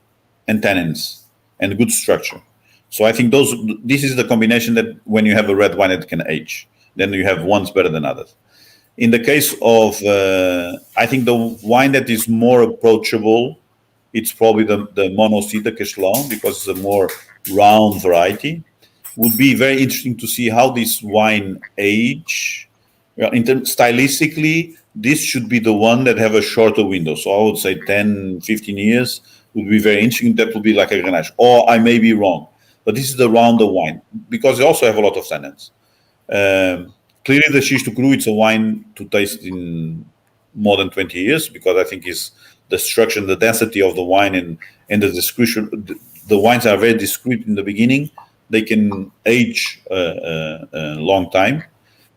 and tannins and good structure. So I think this is the combination that when you have a red wine, it can age. Then you have ones better than others. In the case of, I think the wine that is more approachable, it's probably the Monocida Castelão, because it's a more round variety. Would be very interesting to see how this wine age. Well, stylistically, this should be the one that have a shorter window. So I would say 10, 15 years would be very interesting. That would be like a Grenache. Or I may be wrong. But this is the rounder wine, because they also have a lot of tannins. Clearly, the Xisto Cru, it's a wine to taste in more than 20 years, because I think it's the structure and the density of the wine and the description. The wines are very discreet in the beginning. They can age a long time.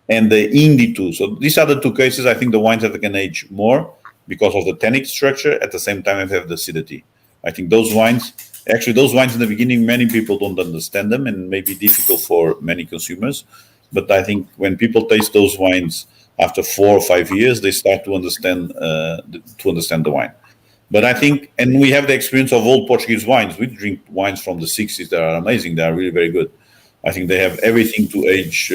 And the Indi too. So these are the two cases. I think the wines that can age more because of the tannic structure. At the same time, they have the acidity. I think those wines in the beginning, many people don't understand them and may be difficult for many consumers. But I think when people taste those wines after 4 or 5 years, they start to understand the wine. But I think, and we have the experience of old Portuguese wines. We drink wines from the 60s that are amazing. They are really very good. I think they have everything to age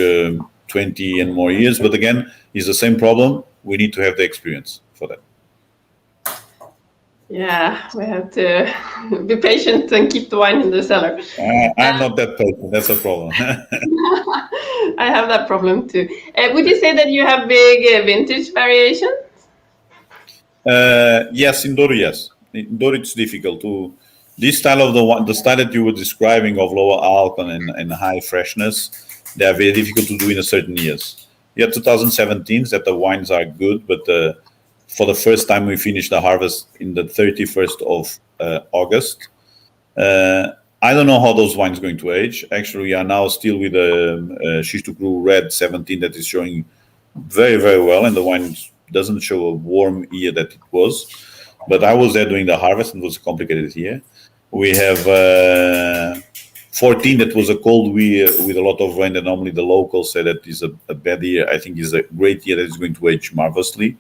20 and more years. But again, it's the same problem. We need to have the experience for that. Yeah, we have to be patient and keep the wine in the cellar. I'm not that patient. That's a problem. I have that problem too. Would you say that you have big vintage variation? Yes, in Douro, yes. In Douro, it's difficult to. This style of the style that you were describing of lower alcohol and high freshness, they are very difficult to do in a certain years. Yeah, 2017 that the wines are good, but for the first time we finished the harvest in the 31st of August. I don't know how those wines are going to age. Actually, we are now still with the Xisto Cru Red 17 that is showing very, very well, and the wine doesn't show a warm year that it was. But I was there doing the harvest, and it was a complicated year. We have 14 that was a cold year with a lot of rain, and normally the locals say that is a bad year. I think is a great year that is going to age marvelously.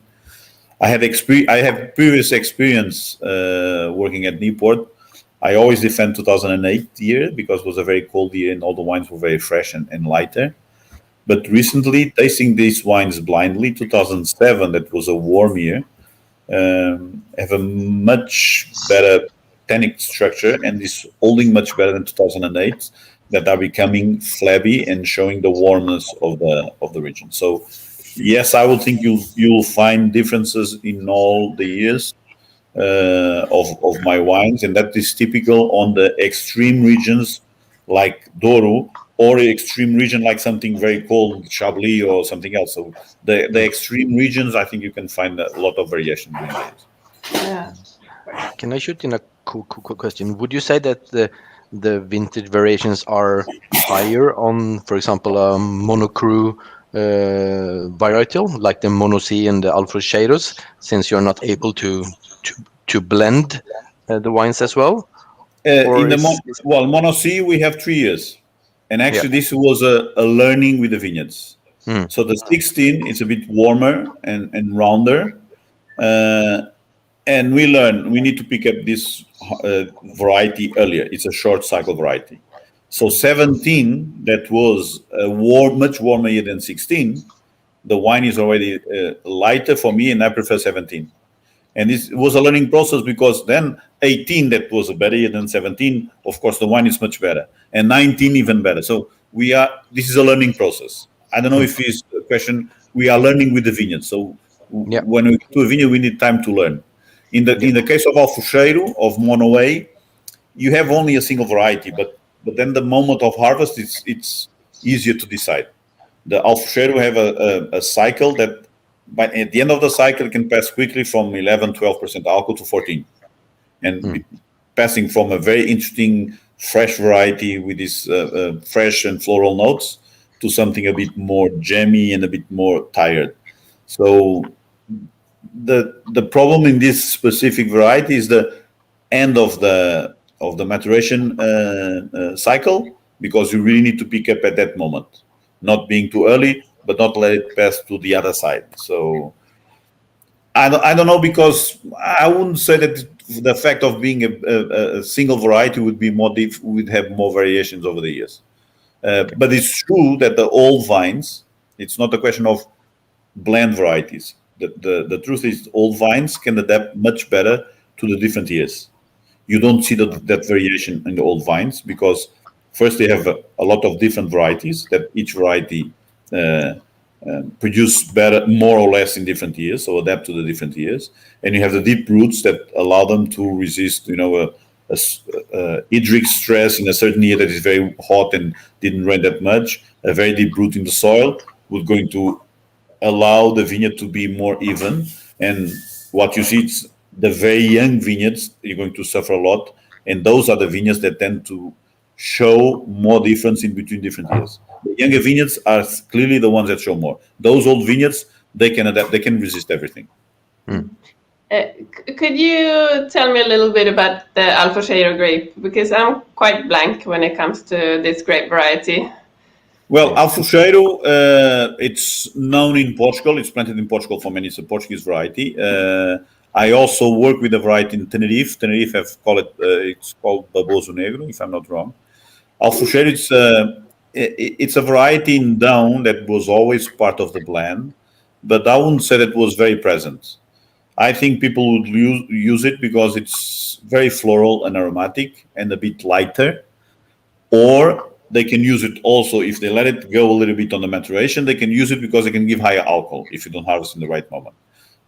I have previous experience working at Niepoort. I always defend 2008 year because it was a very cold year and all the wines were very fresh and lighter. But recently, tasting these wines blindly, 2007, that was a warm year, have a much better tannic structure and is holding much better than 2008. that are becoming flabby and showing the warmness of the region. So yes, I would think you'll find differences in all the years of my wines, and that is typical on the extreme regions like Douro, or extreme region like something very cold, Chablis or something else. So the extreme regions, I think you can find a lot of variation between these. Yeah. Can I shoot in a quick question? Would you say that the vintage variations are higher on, for example, a monocru varietal like the Mono C and the Alfrechados, since you're not able to blend the wines as well? Or Mono C, we have 3 years. And actually, this was a learning with the vineyards. So the 16 is a bit warmer and rounder. And we learn we need to pick up this variety earlier. It's a short cycle variety. So 17, that was much warmer year than 16. The wine is already lighter for me, and I prefer 17. And this was a learning process, because then 18, that was a better year than 17. Of course, the wine is much better, and 19 even better. So this is a learning process. I don't know if it's a question. We are learning with the vineyard. So when we go to a vineyard, we need time to learn. In the case of Alfrecheiro, of Mono A, you have only a single variety, but then the moment of harvest, it's easier to decide. The Alfrecheiro have a cycle that, at the end of the cycle, it can pass quickly from 11, 12% alcohol to 14. And passing from a very interesting fresh variety with these fresh and floral notes to something a bit more jammy and a bit more tired. So the problem in this specific variety is the end of the maturation cycle, because you really need to pick up at that moment, not being too early, but not let it pass to the other side. So I don't know, because I wouldn't say that the fact of being a single variety would be would have more variations over the years. But it's true that the old vines, it's not a question of blend varieties. The truth is, old vines can adapt much better to the different years. You don't see that variation in the old vines, because first they have a lot of different varieties that each variety produce better, more or less, in different years, so adapt to the different years. And you have the deep roots that allow them to resist, hydric stress in a certain year that is very hot and didn't rain that much. A very deep root in the soil would going to allow the vineyard to be more even. And what you see is the very young vineyards, you're going to suffer a lot. And those are the vineyards that tend to show more difference in between different years. The younger vineyards are clearly the ones that show more. Those old vineyards, they can adapt, they can resist everything. Could you tell me a little bit about the Alfrecheiro grape? Because I'm quite blank when it comes to this grape variety. Well, Alfrecheiro, it's known in Portugal. It's planted in Portugal for many. It's a Portuguese variety. I also work with a variety in Tenerife. Tenerife it's called Baboso Negro, if I'm not wrong. Alfrecheiro, it's a variety in down that was always part of the blend, but I wouldn't say that it was very present. I think people would use it because it's very floral and aromatic and a bit lighter, or they can use it also, if they let it go a little bit on the maturation, they can use it because they can give higher alcohol if you don't harvest in the right moment.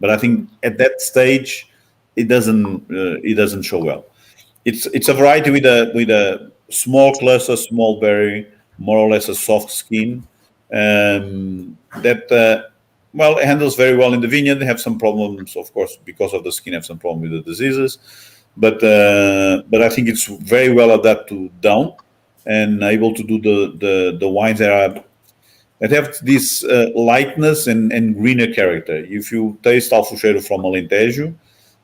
But I think at that stage, it doesn't show well. It's a variety with a small cluster, small berry, more or less a soft skin, that it handles very well in the vineyard. They have some problems, of course, because of the skin, have some problem with the diseases. But I think it's very well adapted to down and able to do the wines that have this lightness and greener character. If you taste Alfrecheiro from Alentejo,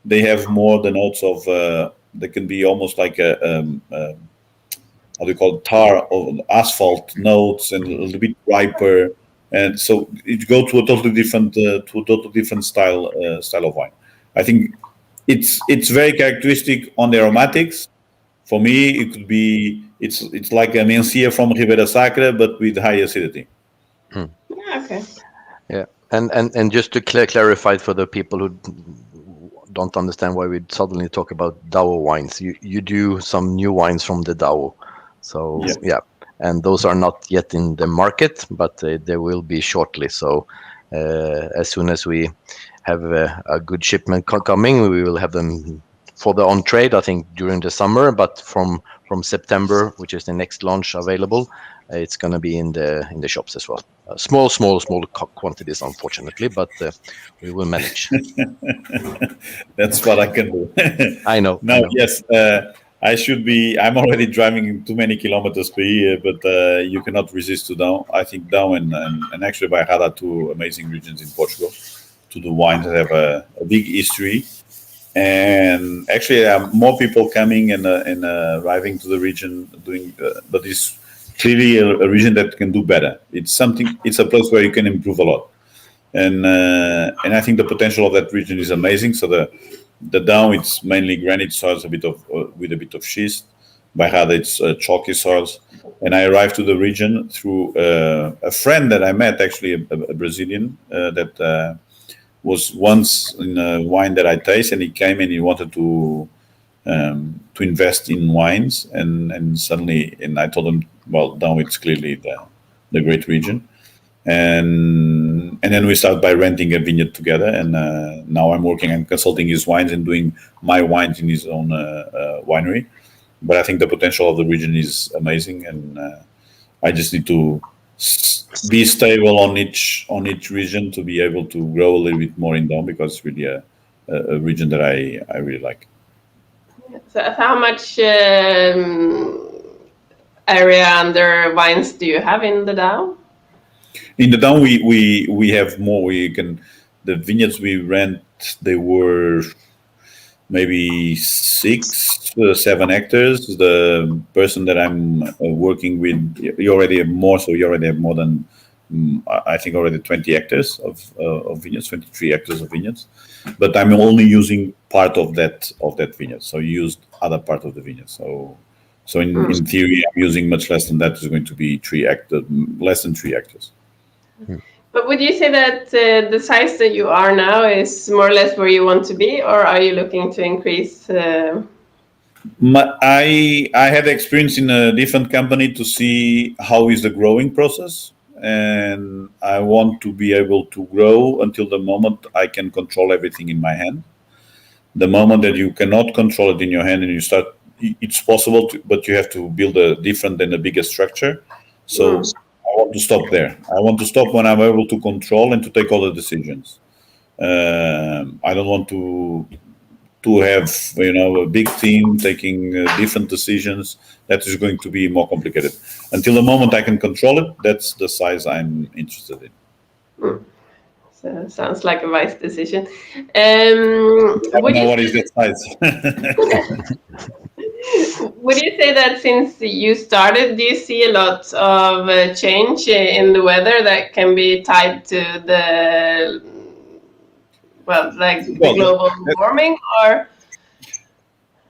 they have more the notes of they can be almost like how do you call it, tar or asphalt notes, and a little bit riper, and so it goes to a totally different style of wine. I think it's very characteristic on the aromatics. For me, it could be it's like a Mencia from Ribeira Sacra, but with high acidity. Yeah, okay. Yeah, and just to clarify for the people who don't understand why we suddenly talk about Douro wines, you do some new wines from the Douro. So yeah. and those are not yet in the market, but they will be shortly. So as soon as we have a good shipment coming, we will have them for the on trade, I think, during the summer. But from September, which is the next launch available, it's going to be in the shops as well. Small quantities, unfortunately, but we will manage. That's what I can do. I know. Now, yes, I'm already driving too many kilometers per year, but you cannot resist to Down. I think Down and actually Bairrada, two amazing regions in Portugal, to do wines that have a big history. And actually, more people coming and arriving to the region but it's clearly a region that can do better. It's a place where you can improve a lot. And I think the potential of that region is amazing. So the Down, it's mainly granite soils, with a bit of schist. Bairrada, it's chalky soils. And I arrived to the region through a friend that I met, actually a Brazilian that was once in a wine that I tasted, and he came and he wanted to invest in wines, and suddenly, and I told him, well, Down, it's clearly the great region. And then we started by renting a vineyard together, and now I'm consulting his wines and doing my wines in his own winery. But I think the potential of the region is amazing, and I just need to be stable on each region to be able to grow a little bit more in Down, because it's really a region that I really like. So how much area under vines do you have in the Down? In the Down, we have more. The vineyards we rent, they were maybe 6-7 hectares. The person that I'm working with, you already have more, so you already have more than, I think, already 20 hectares of vineyards, 23 hectares of vineyards. But I'm only using part of that vineyard. So you used other part of the vineyard. So in theory, I'm using much less than that. It's going to be less than 3 hectares. But would you say that the size that you are now is more or less where you want to be, or are you looking to increase? I had experience in a different company to see how is the growing process, and I want to be able to grow until the moment I can control everything in my hand. The moment that you cannot control it in your hand and you start, it's possible, but you have to build a different and a bigger structure. So I want to stop there. I want to stop when I'm able to control and to take all the decisions. I don't want to have a big team taking different decisions. That is going to be more complicated. Until the moment I can control it, that's the size I'm interested in. So sounds like a wise decision. I don't know what is that size. Would you say that since you started, do you see a lot of change in the weather that can be tied to the global warming, or?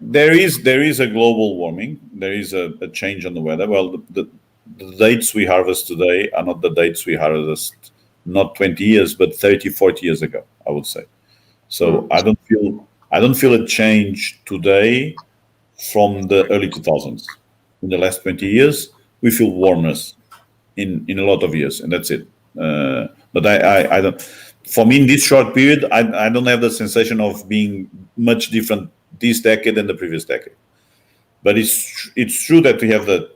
There is a global warming. There is a change on the weather. Well, the dates we harvest today are not the dates we harvest not 20 years, but 30, 40 years ago, I would say. So I don't feel a change today from the early 2000s. In the last 20 years, we feel warmness in a lot of years, and that's it. But I don't. For me, in this short period, I don't have the sensation of being much different this decade than the previous decade. But it's true that we have the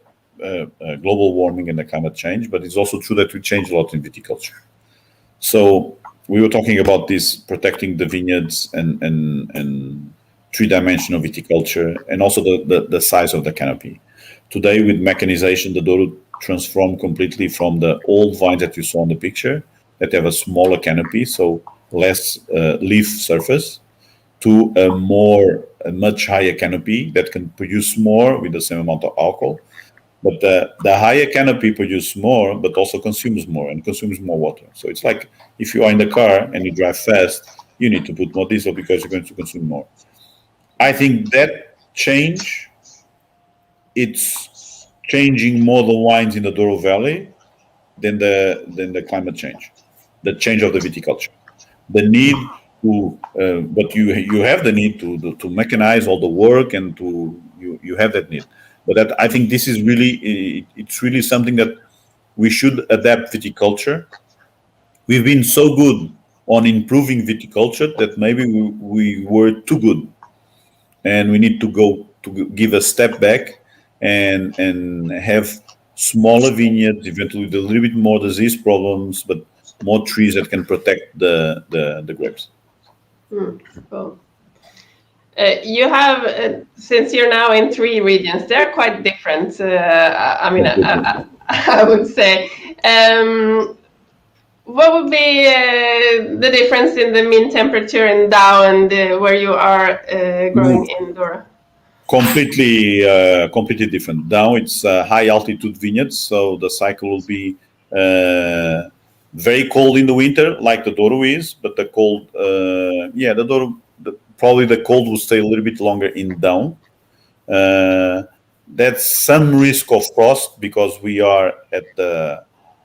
global warming and the climate change, but it's also true that we change a lot in viticulture. So we were talking about this, protecting the vineyards and three-dimensional viticulture, and also the size of the canopy. Today, with mechanization, the Douro transformed completely from the old vines that you saw in the picture, that have a smaller canopy, so less leaf surface, to a much higher canopy that can produce more with the same amount of alcohol. But the higher canopy produces more, but also consumes more and consumes more water. So it's like if you are in the car and you drive fast, you need to put more diesel because you're going to consume more. I think that change, it's changing more the wines in the Douro Valley than the climate change, the change of the viticulture. The need to, but you have the need to mechanize all the work, and you have that need. But I think this is it's really something that we should adapt viticulture. We've been so good on improving viticulture that maybe we were too good, and we need to give a step back and have smaller vineyards, eventually with a little bit more disease problems, but more trees that can protect the grapes. Cool. You have, since you're now in 3 regions, they're quite different. I would say. What would be the difference in the mean temperature in Douro and where you are growing in Douro? Completely different. Douro, it's high altitude vineyards, so the cycle will be very cold in the winter, like the Douro is, but the cold, the Douro, probably the cold will stay a little bit longer in Douro. That's some risk of frost because we are at the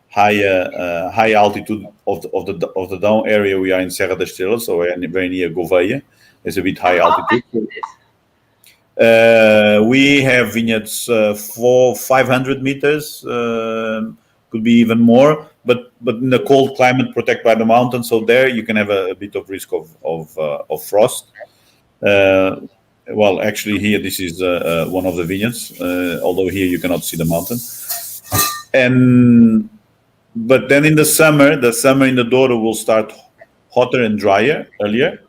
high altitude of the Douro area. We are in Serra da Estrela, so we're very near Gouveia. It's a bit high altitude. We have vineyards 500 meters, could be even more, but in the cold climate protected by the mountain, so there you can have a bit of risk of frost. Well, actually here this is one of the vineyards, although here you cannot see the mountain. But then in the summer in the Douro will start hotter and drier earlier,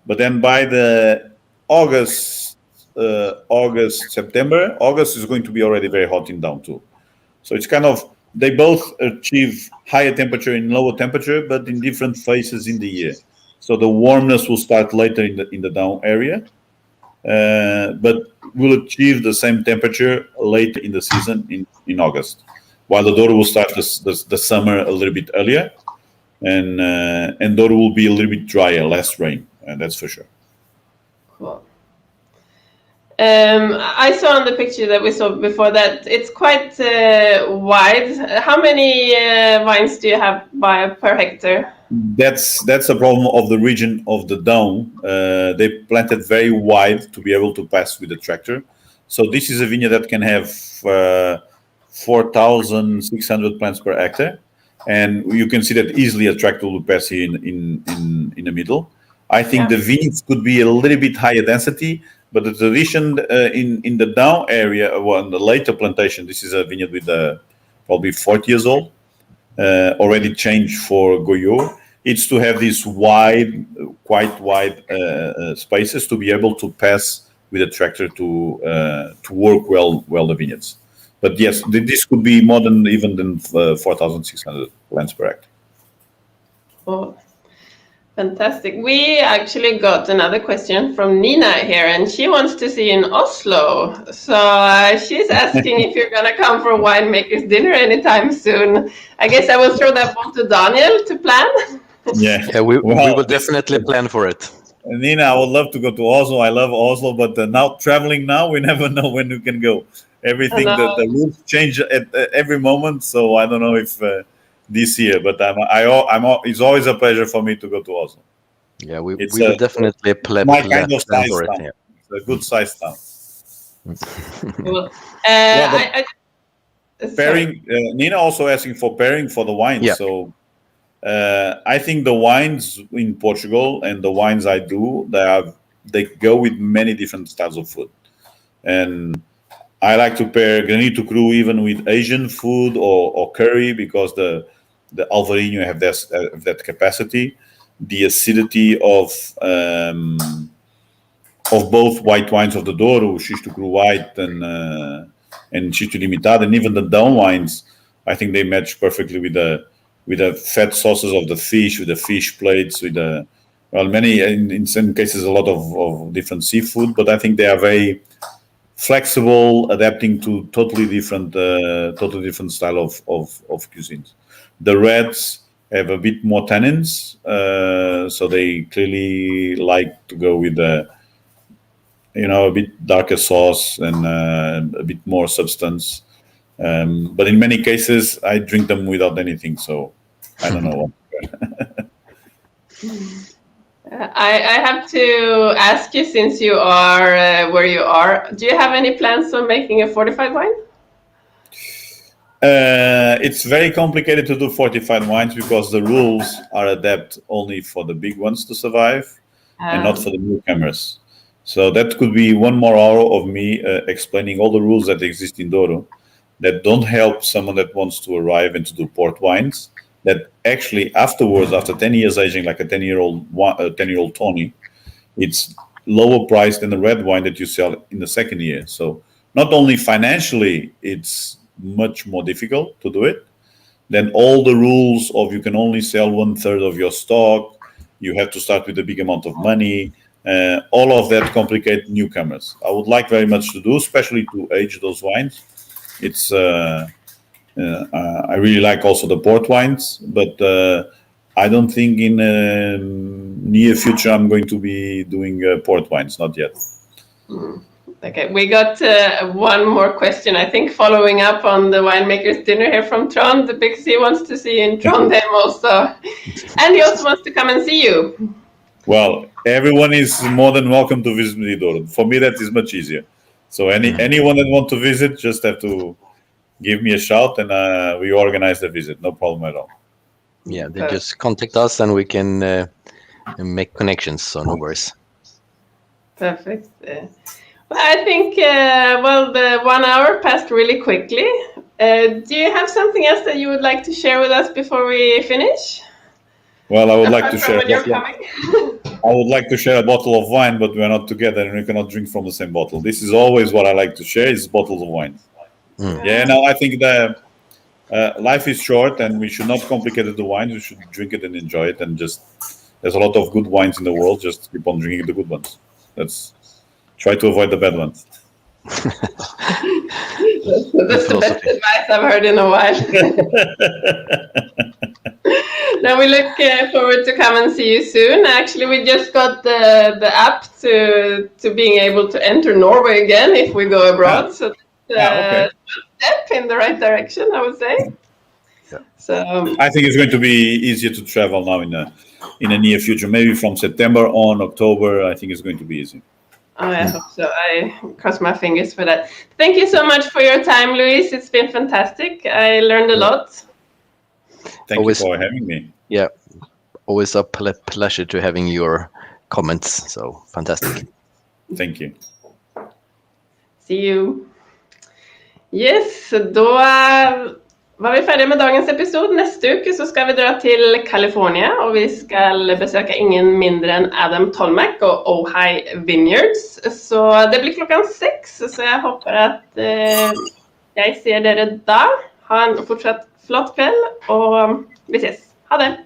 but then by the September, August is going to be already very hot in Douro too. So it's kind of, they both achieve higher temperature and lower temperature, but in different phases in the year. So the warmness will start later in the Douro area, but will achieve the same temperature later in the season in August, while the Douro will start the summer a little bit earlier, and Douro will be a little bit drier, less rain, and that's for sure. Cool. I saw on the picture that we saw before that it's quite wide. How many vines do you have per hectare? That's a problem of the region of the Douro. They planted very wide to be able to pass with the tractor. So this is a vineyard that can have 4,600 plants per hectare, and you can see that easily a tractor will pass here in the middle. I think the vineyards could be a little bit higher density, but the tradition in the Douro area, in the later plantation, this is a vineyard with probably 40 years old, already changed for Goyo. It's to have these quite wide spaces to be able to pass with a tractor to work well the vineyards. But yes, this could be more than 4,600 plants per hectare. Oh, fantastic. We actually got another question from Nina here, and she wants to see you in Oslo. So she's asking if you're going to come for winemaker's dinner anytime soon. I guess I will throw that ball to Daniel to plan. Yeah, we will definitely plan for it. Nina, I would love to go to Oslo. I love Oslo, but now traveling now, we never know when we can go. Everything, the rules change at every moment, so I don't know if this year, but it's always a pleasure for me to go to Oslo. Yeah, we will definitely plan kind of size for it. Town. Yeah. It's a good size town. Cool. Pairing, Nina also asking for pairing for the wines. Yeah. So I think the wines in Portugal and the wines I do, they go with many different styles of food, and I like to pair Granito Cru even with Asian food or curry, because the Alvarinho have that capacity. The acidity of both white wines of the Douro, Xisto Cru White and Xisto Limitado, and even the Douro wines, I think they match perfectly with the fat sauces of the fish, with the fish plates, with many in some cases a lot of different seafood. But I think they are very flexible, adapting to totally different style of cuisines. The reds have a bit more tannins, so they clearly like to go with a bit darker sauce and a bit more substance. But in many cases, I drink them without anything, so I don't know. I have to ask you, since you are where you are, do you have any plans on making a fortified wine? It's very complicated to do fortified wines because the rules are adapted only for the big ones to survive and not for the newcomers. So that could be one more hour of me explaining all the rules that exist in Douro that don't help someone that wants to arrive and to do port wines. That actually afterwards, after 10 years aging, like a 10-year-old Tony, it's lower price than the red wine that you sell in the second year. So not only financially, it's much more difficult to do it. Then all the rules of you can only sell 1/3 of your stock, you have to start with a big amount of money. All of that complicate newcomers. I would like very much to do, especially to age those wines. It's I really like also the port wines, but I don't think in near future I'm going to be doing port wines, not yet. Okay, we got one more question, I think, following up on the winemaker's dinner here from Trond, because he wants to see you in Trondheim also. And he also wants to come and see you. Well, everyone is more than welcome to visit me, Douro. For me, that is much easier. So anyone that wants to visit, just have to give me a shout and we organize the visit. No problem at all. Yeah, they just contact us and we can make connections, so no worries. Perfect. Well, I think, the 1 hour passed really quickly. Do you have something else that you would like to share with us before we finish? Well, I would like to share. I would like to share a bottle of wine, but we're not together and we cannot drink from the same bottle. This is always what I like to share: is bottles of wine. Yeah, no, I think that life is short and we should not complicate the wines. We should drink it and enjoy it. And just there's a lot of good wines in the world. Just keep on drinking the good ones. Let's try to avoid the bad ones. That's the best advice I've heard in a while. Now we look forward to come and see you soon. Actually, we just got the app to being able to enter Norway again if we go abroad. So okay. Step in the right direction, I would say. Yeah. So I think it's going to be easier to travel now in the near future. Maybe from September on, October, I think it's going to be easy. I hope so. I cross my fingers for that. Thank you so much for your time, Luis. It's been fantastic. I learned a lot. Thank you for having me. Yeah, always a pleasure to having your comments. So fantastic. Thank you. See you. Yes, da var vi ferdige med dagens episode. Neste uke så skal vi dra til California, og vi skal besøke ingen mindre enn Adam Tolmack og Ojai Vineyards. Så det blir 6, så jeg håper at jeg ser dere da. Ha en fortsatt flott kveld, og vi ses. Ha det!